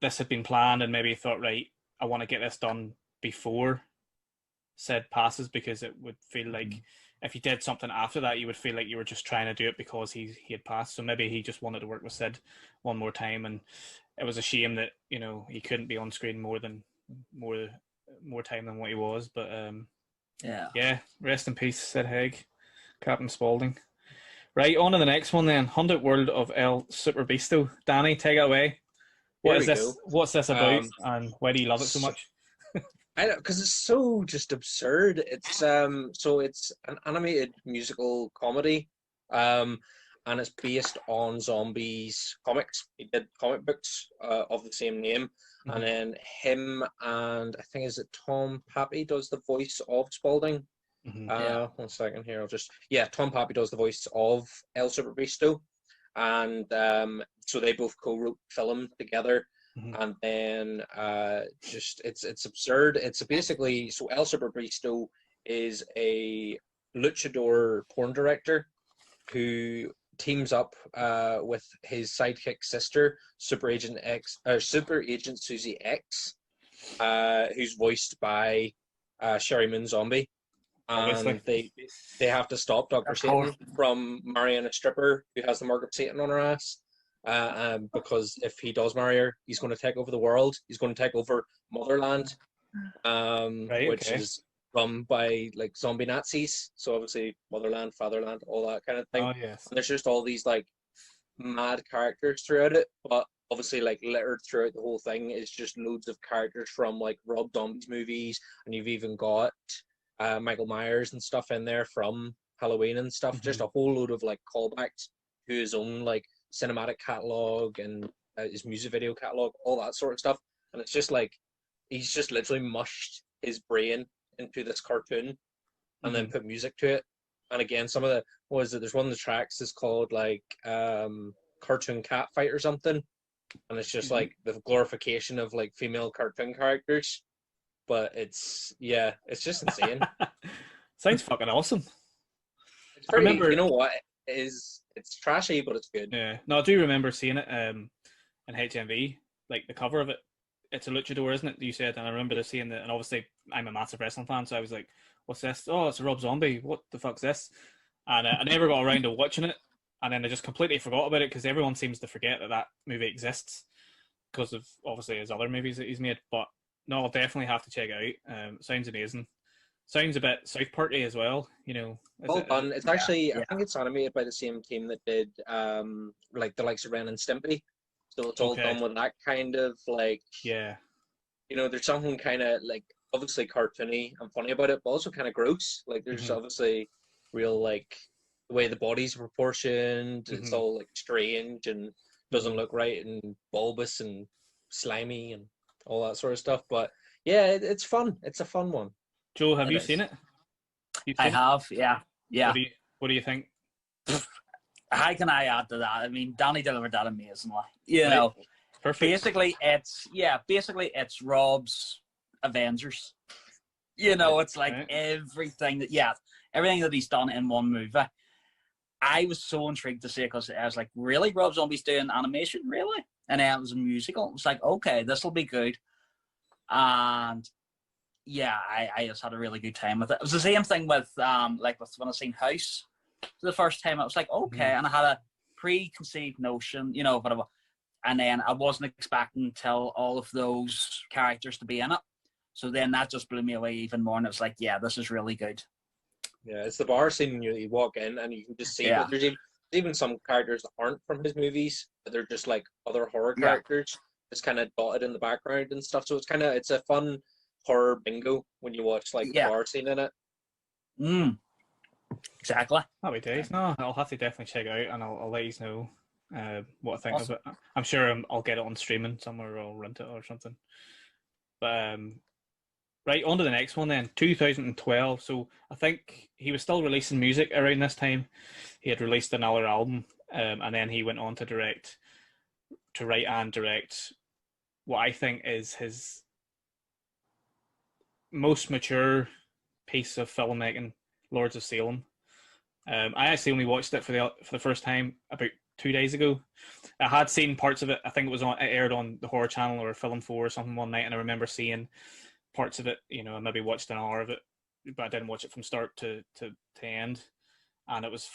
Speaker 1: this had been planned, and maybe he thought, right, I want to get this done before Sid passes, because it would feel like if you did something after that, you would feel like you were just trying to do it because he had passed. So maybe he just wanted to work with Sid one more time, and it was a shame that, you know, he couldn't be on screen more time than what he was. But rest in peace, Sid Haig, Captain Spaulding. Right, on to the next one then. 100 World of El Super Beasto. Danny, take it away. What's this about, and why do you love it so much?
Speaker 2: I don't, because it's so just absurd. It's so it's an animated musical comedy, and it's based on Zombie's comics. He did comic books of the same name, and then him and I think is it Tom Pappy does the voice of Spaulding. 1 second here. Tom Pappy does the voice of El Super Beasto, and so they both co-wrote film together. And then it's absurd. It's basically, so El Super Beasto is a luchador porn director who teams up with his sidekick sister, Super Agent Susie X, who's voiced by Sherry Moon Zombie. And they have to stop Dr. Satan from marrying a stripper who has the mark of Satan on her ass. Because if he does marry her, he's going to take over the world. He's going to take over Motherland, which is run by like zombie Nazis. So obviously Motherland, Fatherland, all that kind of thing. And there's just all these like mad characters throughout it. But obviously like littered throughout the whole thing is just loads of characters from like Rob Zombie's movies, and you've even got Michael Myers and stuff in there from Halloween and stuff. Just a whole load of like callbacks to his own like cinematic catalog and his music video catalog, all that sort of stuff. And it's just like he's just literally mushed his brain into this cartoon and then put music to it. And again, some of the there's one of the tracks is called like Cartoon Cat Fight or something, and it's just like the glorification of like female cartoon characters. But it's just insane.
Speaker 1: Sounds fucking awesome.
Speaker 2: It's very, you know what, it's trashy, but it's good.
Speaker 1: Yeah, no, I do remember seeing it in HMV, like the cover of it. It's a luchador, isn't it? You said, and I remember seeing it. And obviously, I'm a massive wrestling fan, so I was like, "What's this? Oh, it's a Rob Zombie. What the fuck's this?" And I never got around to watching it, and then I just completely forgot about it because everyone seems to forget that movie exists because of obviously his other movies that he's made. But no, I'll definitely have to check it out. Sounds amazing. Sounds a bit South Party as well, you know.
Speaker 2: Well done. It's actually, I think it's animated by the same team that did like the likes of Ren and Stimpy. So it's all done with that kind of like, you know, there's something kind of like obviously cartoony and funny about it, but also kind of gross. Like there's obviously real like the way the body's proportioned. It's all like strange and doesn't look right and bulbous and slimy and all that sort of stuff. But yeah, it's fun. It's a fun one.
Speaker 1: Joe, have you seen it?
Speaker 3: I have, yeah.
Speaker 1: What do you think?
Speaker 3: How can I add to that? I mean, Danny delivered that amazingly. You know,
Speaker 1: perfect.
Speaker 3: Basically, it's Rob's Avengers. You know, it's like everything that he's done in one movie. I was so intrigued to see it because I was like, really? Rob Zombie's doing animation? Really? And then it was a musical. It was like, okay, this will be good. And yeah, I just had a really good time with it. It was the same thing with with when I seen House for the first time. I was like, okay, and I had a preconceived notion, you know, and then I wasn't expecting till all of those characters to be in it. So then that just blew me away even more, and it was like, yeah, this is really good.
Speaker 2: Yeah, it's the bar scene when you walk in and you can just see that there's even some characters that aren't from his movies, but they're just like other horror characters, just kind of dotted in the background and stuff. So it's a fun horror bingo when you watch like the bar scene in it.
Speaker 3: Exactly.
Speaker 1: Happy days. No, I'll have to definitely check it out, and I'll let you know what I think of it. I'm sure I'll get it on streaming somewhere, or I'll rent it or something. But right, on to the next one then. 2012. So I think he was still releasing music around this time. He had released another album, and then he went on to write and direct what I think is his most mature piece of filmmaking, Lords of Salem. I actually only watched it for the first time about 2 days ago. I had seen parts of it. I think it aired on the Horror Channel or Film 4 or something one night, and I remember seeing parts of it. You know, I maybe watched an hour of it, but I didn't watch it from start to end. And it was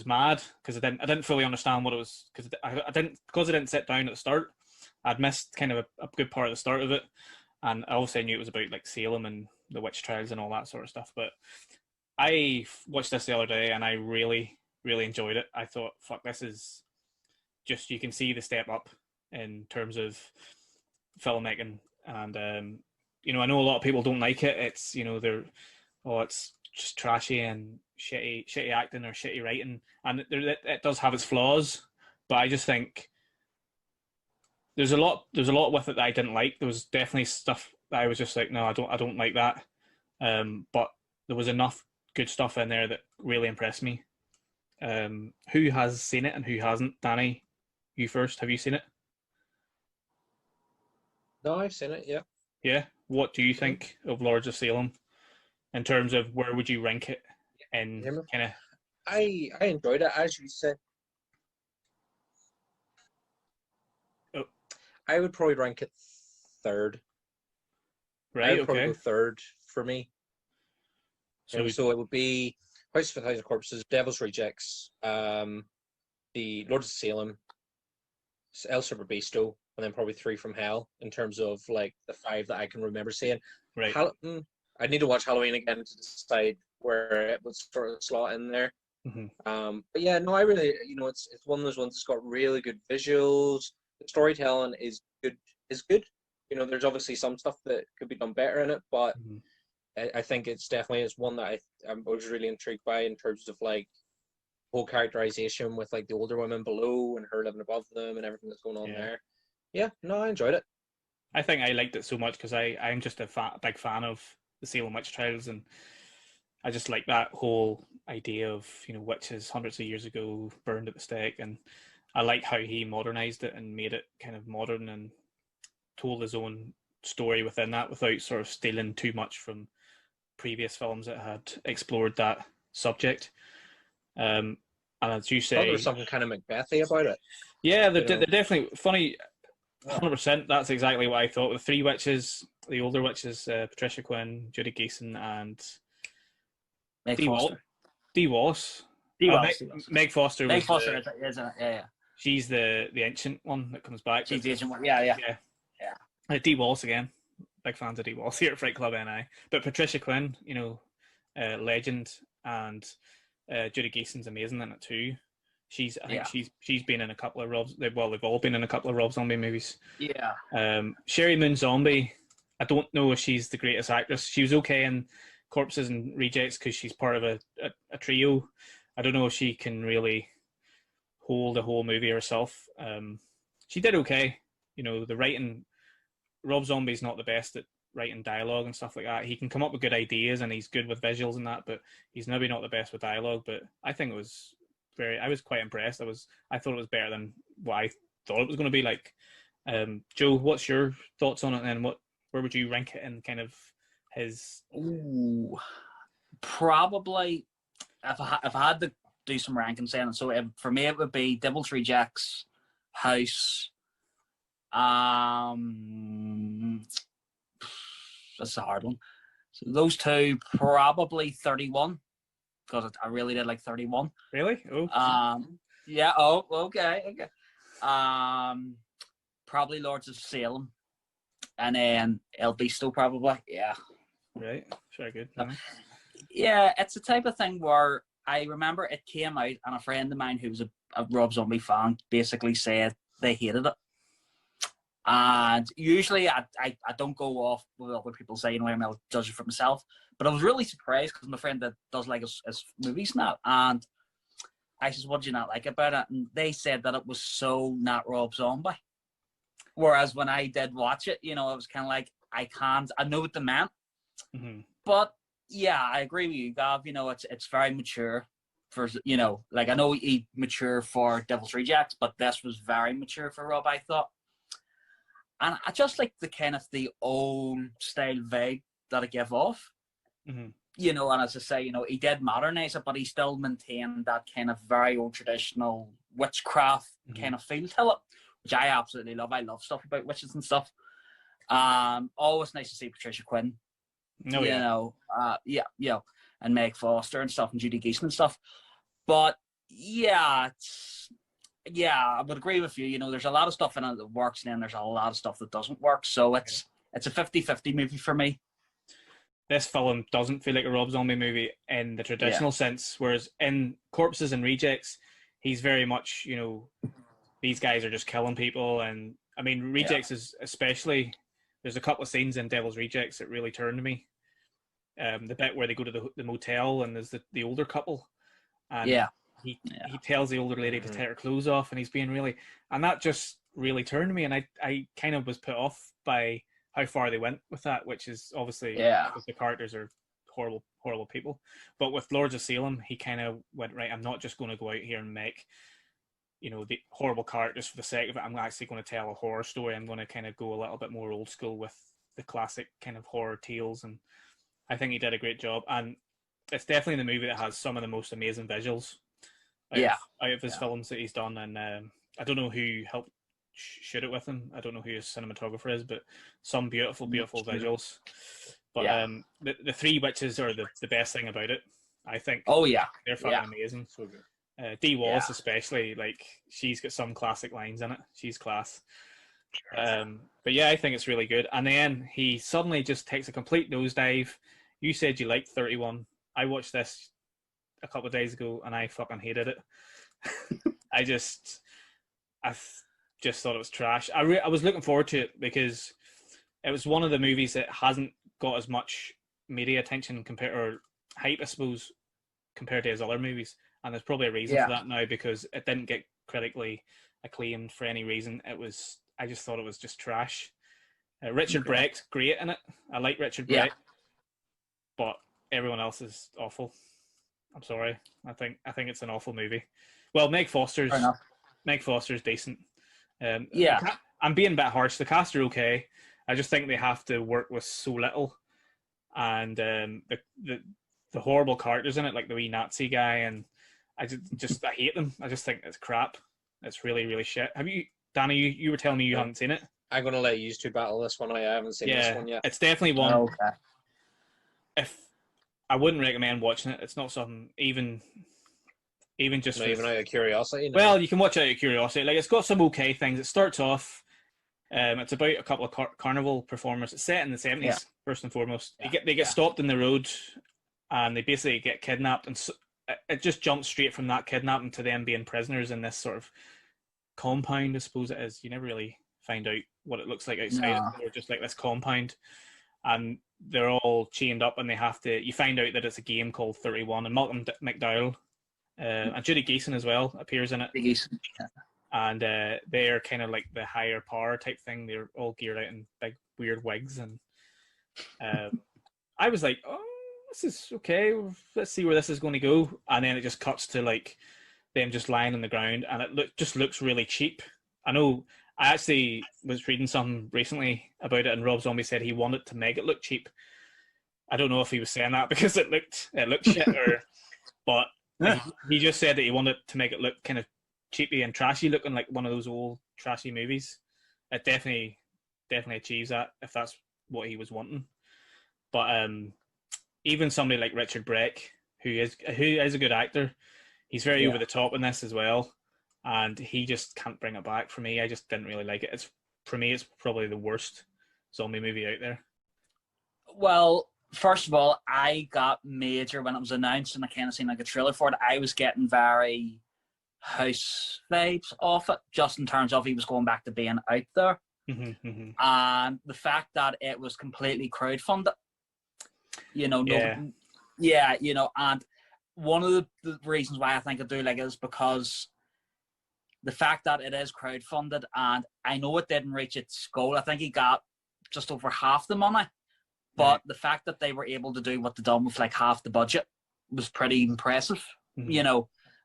Speaker 1: mad because I didn't fully understand what it was, because I didn't sit down at the start. I'd missed kind of a good part of the start of it, and I also knew it was about like Salem and the witch trials and all that sort of stuff. But I watched this the other day and I really, really enjoyed it. I thought, fuck, this is just, you can see the step up in terms of filmmaking. And you know, I know a lot of people don't like it. It's, you know, it's just trashy and shitty acting or shitty writing, and it does have its flaws. But I just think there's a lot with it that I didn't like. There was definitely stuff that I was just like, no, I don't like that. But there was enough good stuff in there that really impressed me. Who has seen it and who hasn't? Danny, you first. Have you seen it?
Speaker 2: No, I've seen it. Yeah.
Speaker 1: Yeah. What do you think of Lords of Salem in terms of where would you rank it in kind of?
Speaker 2: I enjoyed it, as you said.
Speaker 1: Oh.
Speaker 2: I would probably rank it third.
Speaker 1: Right.
Speaker 2: I would probably
Speaker 1: Okay.
Speaker 2: go third for me. So it would be House of a Thousand Corpses, Devil's Rejects, the Lords of Salem, El Superbeasto, and then probably 3 from Hell in terms of like the 5 that I can remember seeing.
Speaker 1: Right.
Speaker 2: I need to watch Halloween again to decide where it would sort of slot in there.
Speaker 1: Mm-hmm.
Speaker 2: But yeah, no, I really, you know, it's one of those ones that's got really good visuals, the storytelling is good. Is good. You know, there's obviously some stuff that could be done better in it, but I think it's definitely is one that I was really intrigued by in terms of like whole characterization with like the older women below and her living above them and everything that's going on there. Yeah, no, I enjoyed it.
Speaker 1: I think I liked it so much because I'm just a big fan of the Salem witch trials, and I just like that whole idea of, you know, witches hundreds of years ago burned at the stake, and I like how he modernized it and made it kind of modern and told his own story within that without sort of stealing too much from previous films that had explored that subject. And as you say,
Speaker 2: there was something kind of Macbethy about it.
Speaker 1: Yeah, they're definitely funny. 100%. That's exactly what I thought. The three witches, the older witches, Patricia Quinn, Judy Geeson, and
Speaker 3: Meg Foster.
Speaker 1: Dee Wallace. Meg Foster.
Speaker 3: Meg Foster, yeah.
Speaker 1: She's the ancient one that comes back.
Speaker 3: She's the ancient one. Yeah.
Speaker 1: Dee Wallace again. Big fans of Dee Wallace here at Fright Club NI. But Patricia Quinn, you know, legend, and Judy Geeson's amazing in it too. I think she's been in a couple of Rob. Well, they've all been in a couple of Rob Zombie movies.
Speaker 3: Yeah.
Speaker 1: Sherry Moon Zombie. I don't know if she's the greatest actress. She was okay in Corpses and Rejects because she's part of a trio. I don't know if she can really hold a whole movie herself. She did okay. You know, the writing. Rob Zombie's not the best at writing dialogue and stuff like that. He can come up with good ideas and he's good with visuals and that, but he's maybe not the best with dialogue. But I think it was I was quite impressed. I thought it was better than what I thought it was going to be like. Joe, what's your thoughts on it, and where would you rank it in kind of his?
Speaker 3: Ooh, probably if I had to do some ranking saying, so for me it would be Devil's Rejects, House. That's a hard one. So those two, probably 31. Because I really did like 31.
Speaker 1: Really? Oh.
Speaker 3: Yeah. Oh, okay. Probably Lords of Salem, and then El Beasto probably. Yeah.
Speaker 1: Right. Very good.
Speaker 3: Yeah, it's the type of thing where I remember it came out, and a friend of mine who was a Rob Zombie fan basically said they hated it. And usually I don't go off with other people saying, I'm going to judge it for myself. But I was really surprised because my friend that does like his movies now. And I said, what do you not like about it? And they said that it was so not Rob Zombie. Whereas when I did watch it, you know, it was kind of like, I know what they meant. Mm-hmm. But yeah, I agree with you, Gav. You know, it's very mature. For, you know, like I know he mature for Devil's Rejects, but this was very mature for Rob, I thought. And I just like the old style vibe that it gave off. Mm-hmm. You know, and as I say, you know, he did modernize it, but he still maintained that kind of very old traditional witchcraft kind of feel to it, which I absolutely love. I love stuff about witches and stuff. Always nice to see Patricia Quinn.
Speaker 1: Oh,
Speaker 3: you know, and Meg Foster and stuff, and Judy Geeson and stuff. But yeah, I would agree with you. You know, there's a lot of stuff in it that works, and then there's a lot of stuff that doesn't work. So it's a 50-50 movie for me.
Speaker 1: This film doesn't feel like a Rob Zombie movie in the traditional sense, whereas in Corpses and Rejects, he's very much, you know, these guys are just killing people. And I mean, Rejects is especially, there's a couple of scenes in Devil's Rejects that really turned me. The bit where they go to the motel and there's the older couple. And he tells the older lady to take her clothes off, and he's being really, and that just really turned me, and I kind of was put off by how far they went with that, which is obviously because the characters are horrible people. But with Lords of Salem, he kind of went, right, I'm not just going to go out here and make, you know, the horrible characters for the sake of it. I'm actually going to tell a horror story. I'm going to kind of go a little bit more old school with the classic kind of horror tales, and I think he did a great job. And it's definitely the movie that has some of the most amazing visuals out of his films that he's done. And I don't know who helped shoot it with him. I don't know who his cinematographer is, but some beautiful visuals. But the three witches are the best thing about it, I think.
Speaker 3: Oh yeah,
Speaker 1: they're fucking amazing. So good. Dee Wallace especially, like, she's got some classic lines in it. She's class. But yeah, I think it's really good. And then he suddenly just takes a complete nosedive. You said you liked 31. I watched this a couple of days ago and I fucking hated it. just thought it was trash. I was looking forward to it because it was one of the movies that hasn't got as much media attention compared or hype, I suppose, compared to his other movies. And there's probably a reason for that now because it didn't get critically acclaimed for any reason. I just thought it was just trash. Richard Brecht's great in it. I like Richard Brecht, but everyone else is awful. I'm sorry. I think it's an awful movie. Well, Meg Foster's decent. I'm being a bit harsh. The cast are okay. I just think they have to work with so little, and the horrible characters in it, like the wee Nazi guy, and I hate them. I just think it's crap. It's really, really shit. Have you, Danny? You were telling me you haven't seen it.
Speaker 2: I'm gonna let you two battle this one. I haven't seen this one yet.
Speaker 1: It's definitely one. If I wouldn't recommend watching it. It's not something even just
Speaker 2: even out of curiosity. No.
Speaker 1: Well, you can watch it out of curiosity. Like it's got some okay things. It starts off. It's about a couple of carnival performers. It's set in the 70s, first and foremost. They get stopped in the road, and they basically get kidnapped, and so, it just jumps straight from that kidnapping to them being prisoners in this sort of compound, I suppose it is. You never really find out what it looks like outside. They're just like this compound, and they're all chained up, and you find out that it's a game called 31, and Malcolm McDowell and Judy Geeson as well appears in it. And they're kind of like the higher power type thing. They're all geared out in big weird wigs, and I was like, oh, this is okay. Let's see where this is going to go. And then it just cuts to like them just lying on the ground, and it just looks really cheap. I know. I actually was reading something recently about it, and Rob Zombie said he wanted to make it look cheap. I don't know if he was saying that because it looked shit, but he just said that he wanted to make it look kind of cheapy and trashy, looking like one of those old trashy movies. It definitely achieves that if that's what he was wanting. But even somebody like Richard Brecht, who is a good actor, he's very over the top in this as well, and he just can't bring it back for me. I just didn't really like it. For me, it's probably the worst zombie movie out there.
Speaker 3: Well, first of all, I got major when it was announced, and I kind of seen like a trailer for it. I was getting very House vibes off it, just in terms of he was going back to being out there, and the fact that it was completely crowdfunded. And one of the reasons why I think I do like it is because the fact that it is crowdfunded, and I know it didn't reach its goal. I think he got just over half the money, but the fact that they were able to do what they done with like half the budget was pretty impressive.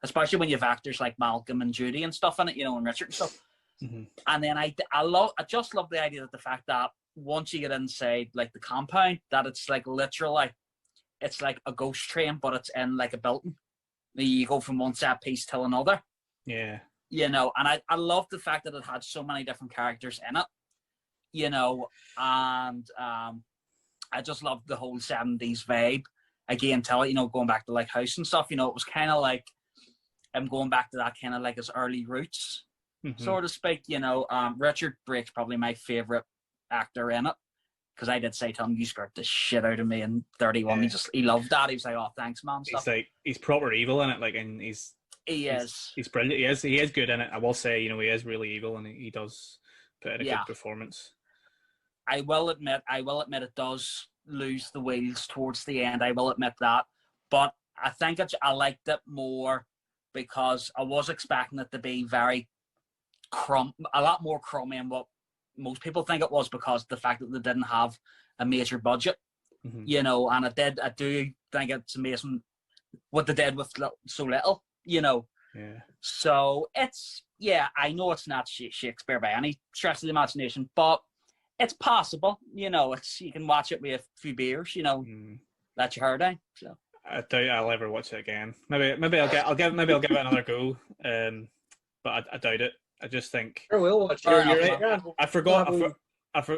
Speaker 3: Especially when you have actors like Malcolm and Judy and stuff in it, and Richard and stuff. And then I just love the idea that the fact that once you get inside like the compound, that it's like literally, it's like a ghost train, but it's in like a building. You go from one set piece to another.
Speaker 1: Yeah.
Speaker 3: And I love the fact that it had so many different characters in it, and I just loved the whole 70s vibe. Again, going back to like House and stuff, it was kind of like, I'm going back to that kind of like his early roots, so to speak. Richard Brecht's probably my favorite actor in it, because I did say to him, "You scared the shit out of me in 31." He loved that. He was like, "Oh, thanks, man."
Speaker 1: He's proper evil in it, like, and he's brilliant. He is good in it. I will say, he is really evil, and he does put in a good performance.
Speaker 3: I will admit, it does lose the wheels towards the end. I will admit that, but I think I liked it more because I was expecting it to be a lot more crummy than what most people think it was, because the fact that they didn't have a major budget, and I do think it's amazing what they did with so little,
Speaker 1: Yeah.
Speaker 3: So I know it's not Shakespeare by any stretch of the imagination, but it's possible, you can watch it with a few beers, let your hair down. So
Speaker 1: I doubt I'll ever watch it again. Maybe I'll give it another go. But I doubt it. I just think.
Speaker 2: Sure, we'll watch it.
Speaker 1: You're right. I forgot.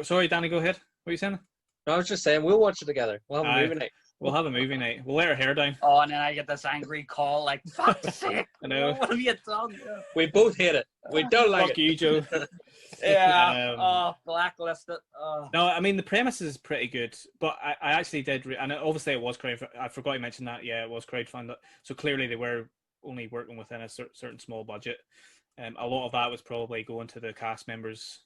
Speaker 1: Sorry, Danny, go ahead. What are you saying?
Speaker 2: No, I was just saying we'll watch it together. We'll have a movie night.
Speaker 1: We'll have a movie night. We'll let our hair down.
Speaker 3: Oh, and then I get this angry call like, "Fuck's sake!
Speaker 1: I know.
Speaker 3: What have you done?"
Speaker 2: We both hate it. We don't like
Speaker 1: Fuck
Speaker 2: it.
Speaker 1: you, Joe.
Speaker 3: Blacklisted.
Speaker 1: No, I mean the premise is pretty good, but I actually did, and obviously it was I forgot to mention that. Yeah, it was crowdfunded, so clearly they were only working within a certain small budget. A lot of that was probably going to the cast members,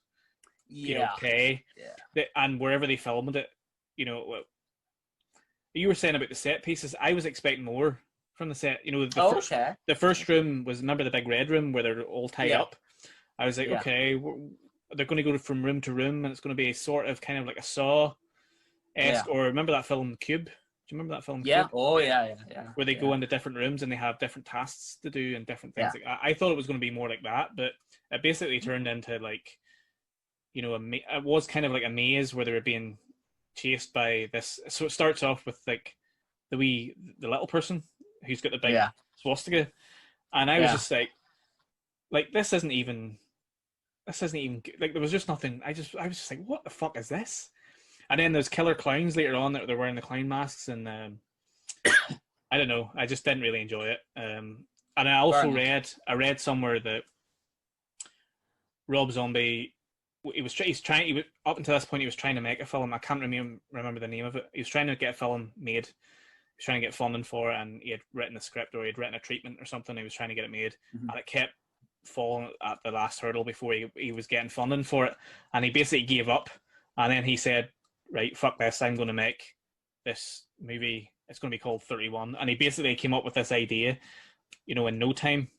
Speaker 3: Yeah.
Speaker 1: pay,
Speaker 3: Yeah.
Speaker 1: and wherever they filmed it, you were saying about the set pieces. I was expecting more from the set. The first room was, remember the big red room where they're all tied up. I was like, okay, they're going to go from room to room, and it's going to be a sort of kind of like a Saw-esque, or remember that film Cube? Do you remember that film?
Speaker 3: Yeah.
Speaker 1: Cube?
Speaker 3: Oh, yeah.
Speaker 1: Where they go into different rooms and they have different tasks to do and different things. Like that. I thought it was going to be more like that, but it basically turned into like, it was kind of like a maze where they were being chased by this. So it starts off with like the little person who's got the big swastika, and I was just like this isn't even like, there was just nothing. I was just like, what the fuck is this? And then there's killer clowns later on that they're wearing the clown masks, and I don't know. I just didn't really enjoy it. And I also read somewhere that Rob Zombie, up until this point he was trying to make a film. I can't remember the name of it. He was trying to get a film made. He was trying to get funding for it, and he had written a script, or he had written a treatment or something. He was trying to get it made, and it kept falling at the last hurdle before he was getting funding for it, and he basically gave up. And then he said, right, fuck this, I'm going to make this movie. It's going to be called 31. And he basically came up with this idea, in no time.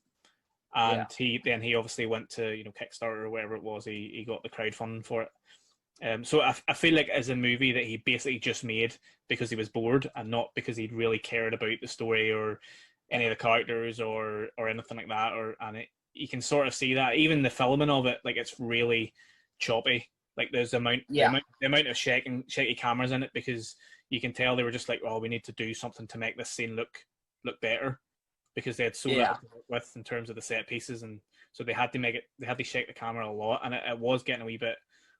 Speaker 1: And he obviously went to, Kickstarter or whatever it was. He got the crowdfunding for it. So I feel like as a movie that he basically just made because he was bored, and not because he really cared about the story or any of the characters or anything like that. You can sort of see that. Even the filming of it, like, it's really choppy. Like, there's the amount of shaky cameras in it, because you can tell they were just like, oh, we need to do something to make this scene look better, because they had so little to work with in terms of the set pieces, and so they had to shake the camera a lot, and it was getting a wee bit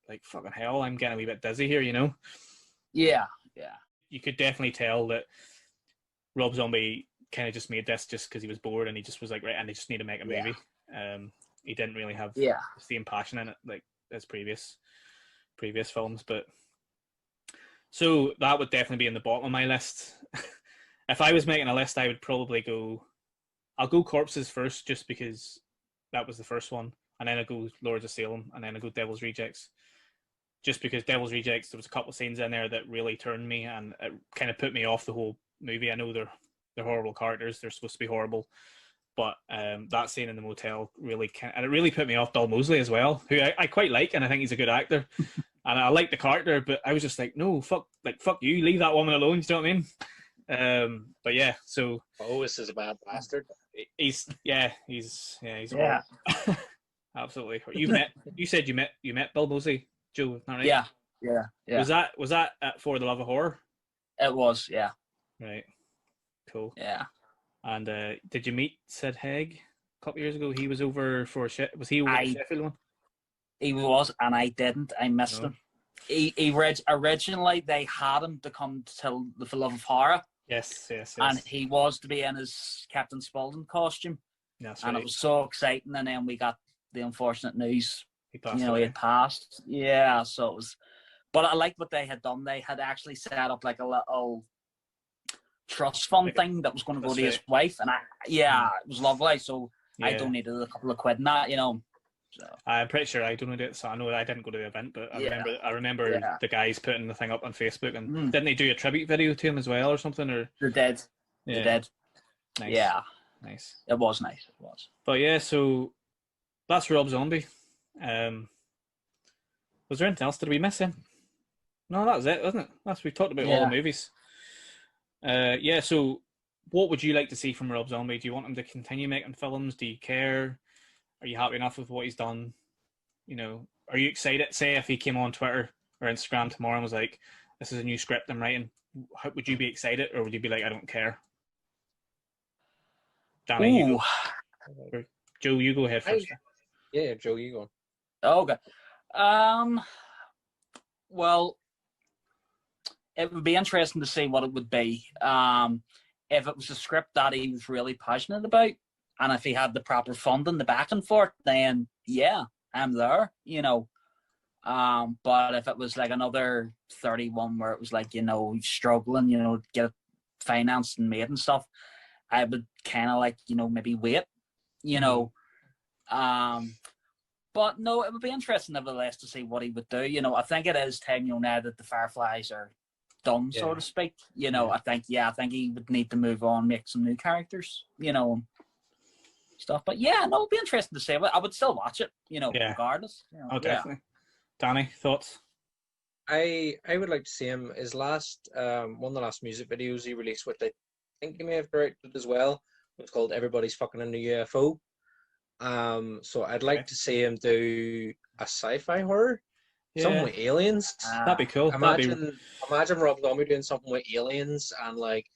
Speaker 1: like, fucking hell, I'm getting a wee bit dizzy here,
Speaker 3: Yeah.
Speaker 1: You could definitely tell that Rob Zombie kind of just made this just because he was bored, and he just was like, right, and they just need to make a movie. He didn't really have the same passion in it like his previous films, but so that would definitely be in the bottom of my list. If I was making a list, I would probably I'll go Corpses first, just because that was the first one, and then I'll go Lords of Salem, and then I'll go Devil's Rejects, just because Devil's Rejects, there was a couple of scenes in there that really turned me, and it kind of put me off the whole movie. I know they're horrible characters, they're supposed to be horrible, but that scene in the motel really and it really put me off Bill Moseley as well, who I quite like, and I think he's a good actor. And I like the character, but I was just like, no, fuck you, leave that woman alone. You know what I mean? But yeah, so
Speaker 2: this is a bad bastard.
Speaker 1: He's horrible. Absolutely. You said you met Bill Moseley, Joe, isn't that right?
Speaker 3: Yeah.
Speaker 1: Was that at For the Love of Horror?
Speaker 3: It was, yeah.
Speaker 1: Right. Cool.
Speaker 3: Yeah.
Speaker 1: And did you meet Sid Haig a couple of years ago? He was over for was he over the Sheffield one?
Speaker 3: He was, and I didn't. I missed him. Originally, they had him to come to the For Love of Horror.
Speaker 1: Yes.
Speaker 3: And he was to be in his Captain Spaulding costume.
Speaker 1: That's
Speaker 3: and
Speaker 1: right.
Speaker 3: It was so exciting, and then we got the unfortunate news.
Speaker 1: He passed
Speaker 3: he had passed. Yeah, so it was. But I liked what they had done. They had actually set up like a little trust fund thing that was going to go to his wife, and it was lovely. So I donated a couple of quid in that, So.
Speaker 1: I'm pretty sure I donated it, so I know I didn't go to the event, but I remember the guys putting the thing up on Facebook, and didn't they do a tribute video to him as well or something? Or
Speaker 3: they did.
Speaker 1: Yeah.
Speaker 3: They did.
Speaker 1: Nice.
Speaker 3: Yeah.
Speaker 1: Nice.
Speaker 3: It was nice. It was.
Speaker 1: But yeah, so that's Rob Zombie. Was there anything else? Did we miss him? No, that was it, wasn't it? We talked about all the movies. So what would you like to see from Rob Zombie? Do you want him to continue making films? Do you care? Are you happy enough with what he's done? Are you excited? Say if he came on Twitter or Instagram tomorrow and was like, this is a new script I'm writing, would you be excited, or would you be like, I don't care? Danny, you go. Joe, you go ahead first.
Speaker 2: Yeah, Joe, you go.
Speaker 3: Okay. Well, it would be interesting to see what it would be. If it was a script that he was really passionate about, and if he had the proper funding, the backing for it, then yeah, I'm there, But if it was like another 31 where it was like, struggling, to get it financed and made and stuff, I would kind of like, maybe wait, But no, it would be interesting nevertheless to see what he would do. You know, I think it is time, you know, now that the Fireflies are done, so to speak. You know, I think he would need to move on, make some new characters, you know, and stuff. But yeah, no, it'd be interesting to see. I would still watch it, you know, regardless. You know,
Speaker 1: oh, definitely. Danny, thoughts?
Speaker 2: I would like to see him. His last one of the last music videos he released, which I think he may have directed as well, was called "Everybody's Fucking in the UFO." So I'd like to see him do a sci-fi horror, something with aliens.
Speaker 1: That'd be cool.
Speaker 2: Imagine Rob Zombie doing something with aliens and like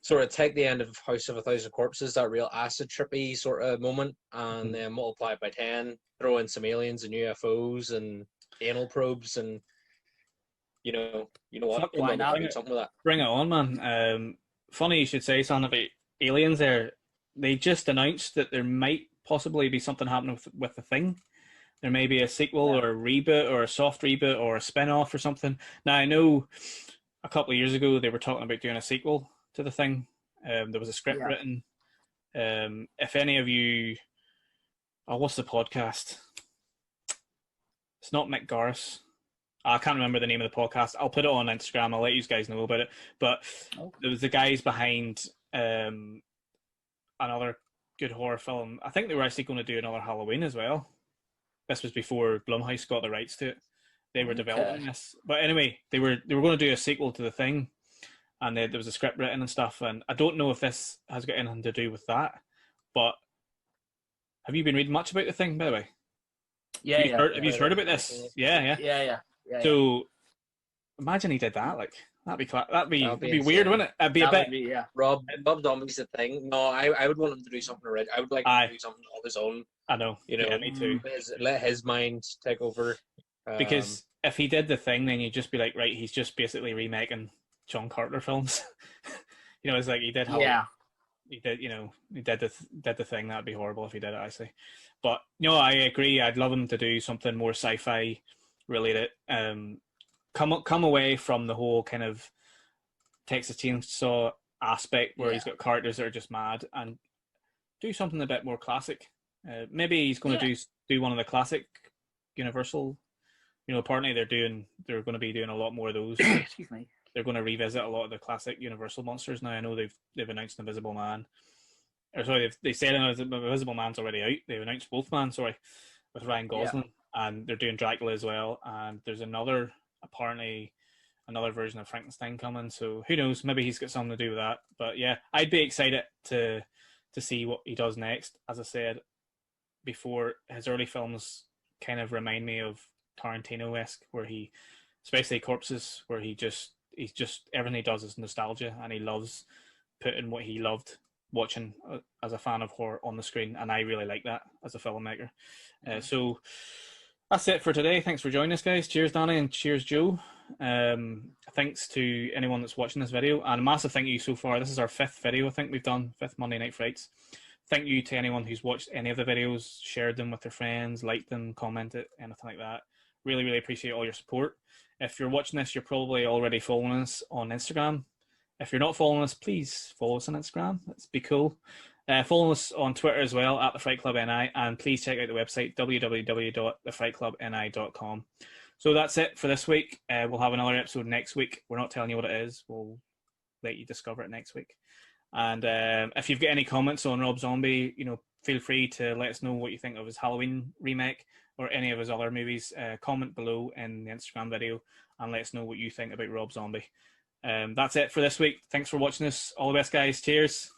Speaker 2: sort of take the end of House of a Thousand Corpses, that real acid trippy sort of moment, and then multiply it by 10, throw in some aliens and UFOs and anal probes, and you know what?
Speaker 3: Why not?
Speaker 2: Something with that.
Speaker 1: Bring it on, man. Funny you should say something about aliens there. They just announced that there might possibly be something happening with the Thing. There may be a sequel or a reboot or a soft reboot or a spin-off or something. Now, I know a couple of years ago they were talking about doing a sequel to the Thing. There was a script written. If any of you... Oh, what's the podcast? It's not Mick Garris. I can't remember the name of the podcast. I'll put it on Instagram. I'll let you guys know about it. But there was the guys behind another good horror film. I think they were actually going to do another Halloween as well. This was before Blumhouse got the rights to it. They were developing this. But anyway, they were going to do a sequel to The Thing. And there was a script written and stuff. And I don't know if this has got anything to do with that. But have you been reading much about The Thing, by the way? Have you heard about this? Yeah. So imagine he did that. Like that'd be weird, wouldn't it? It'd be a bit.
Speaker 2: Rob Zombie's The Thing. No, I would want him to do something already. I would like him to do something of his own.
Speaker 1: I know.
Speaker 2: You know,
Speaker 1: me too.
Speaker 2: Let his mind take over.
Speaker 1: Because if he did The Thing, then you'd just be like, right, he's just basically remaking John Carpenter films. You know, it's like he did. He did. You know, he did the Thing. That'd be horrible if he did it. I say, but no, I agree. I'd love him to do something more sci-fi related. Come away from the whole kind of Texas Chainsaw aspect where he's got characters that are just mad, and do something a bit more classic. Maybe he's going to do one of the classic Universal. You know, apparently they're going to be doing a lot more of those.
Speaker 3: Excuse me.
Speaker 1: They're going to revisit a lot of the classic Universal monsters now. I know they've announced Invisible Man. Or sorry, they said Invisible Man's already out. They've announced Wolfman, with Ryan Gosling, and they're doing Dracula as well. And there's apparently another version of Frankenstein coming. So who knows? Maybe he's got something to do with that. But yeah, I'd be excited to see what he does next. As I said before, his early films kind of remind me of Tarantino-esque, where especially Corpses, where he's just everything he does is nostalgia, and he loves putting what he loved watching as a fan of horror on the screen, and I really like that as a filmmaker. So that's it for today. Thanks for joining us, guys. Cheers, Danny, and cheers, Joe. Thanks to anyone that's watching this video, and a massive thank you so far. This is our 5th video I think we've done, 5th Monday Night Frights. Thank you to anyone who's watched any of the videos, shared them with their friends, liked them, commented, anything like that. Really, really appreciate all your support. If you're watching this, you're probably already following us on Instagram. If you're not following us, please follow us on Instagram. Let's be cool. Follow us on Twitter as well, at The Fright Club NI, and please check out the website, www.thefrightclubni.com. So that's it for this week. We'll have another episode next week. We're not telling you what it is. We'll let you discover it next week. And if you've got any comments on Rob Zombie, feel free to let us know what you think of his Halloween remake or any of his other movies. Comment below in the Instagram video and let us know what you think about Rob Zombie. That's it for this week. Thanks for watching us. All the best, guys. Cheers.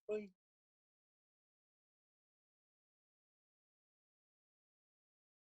Speaker 2: Bye.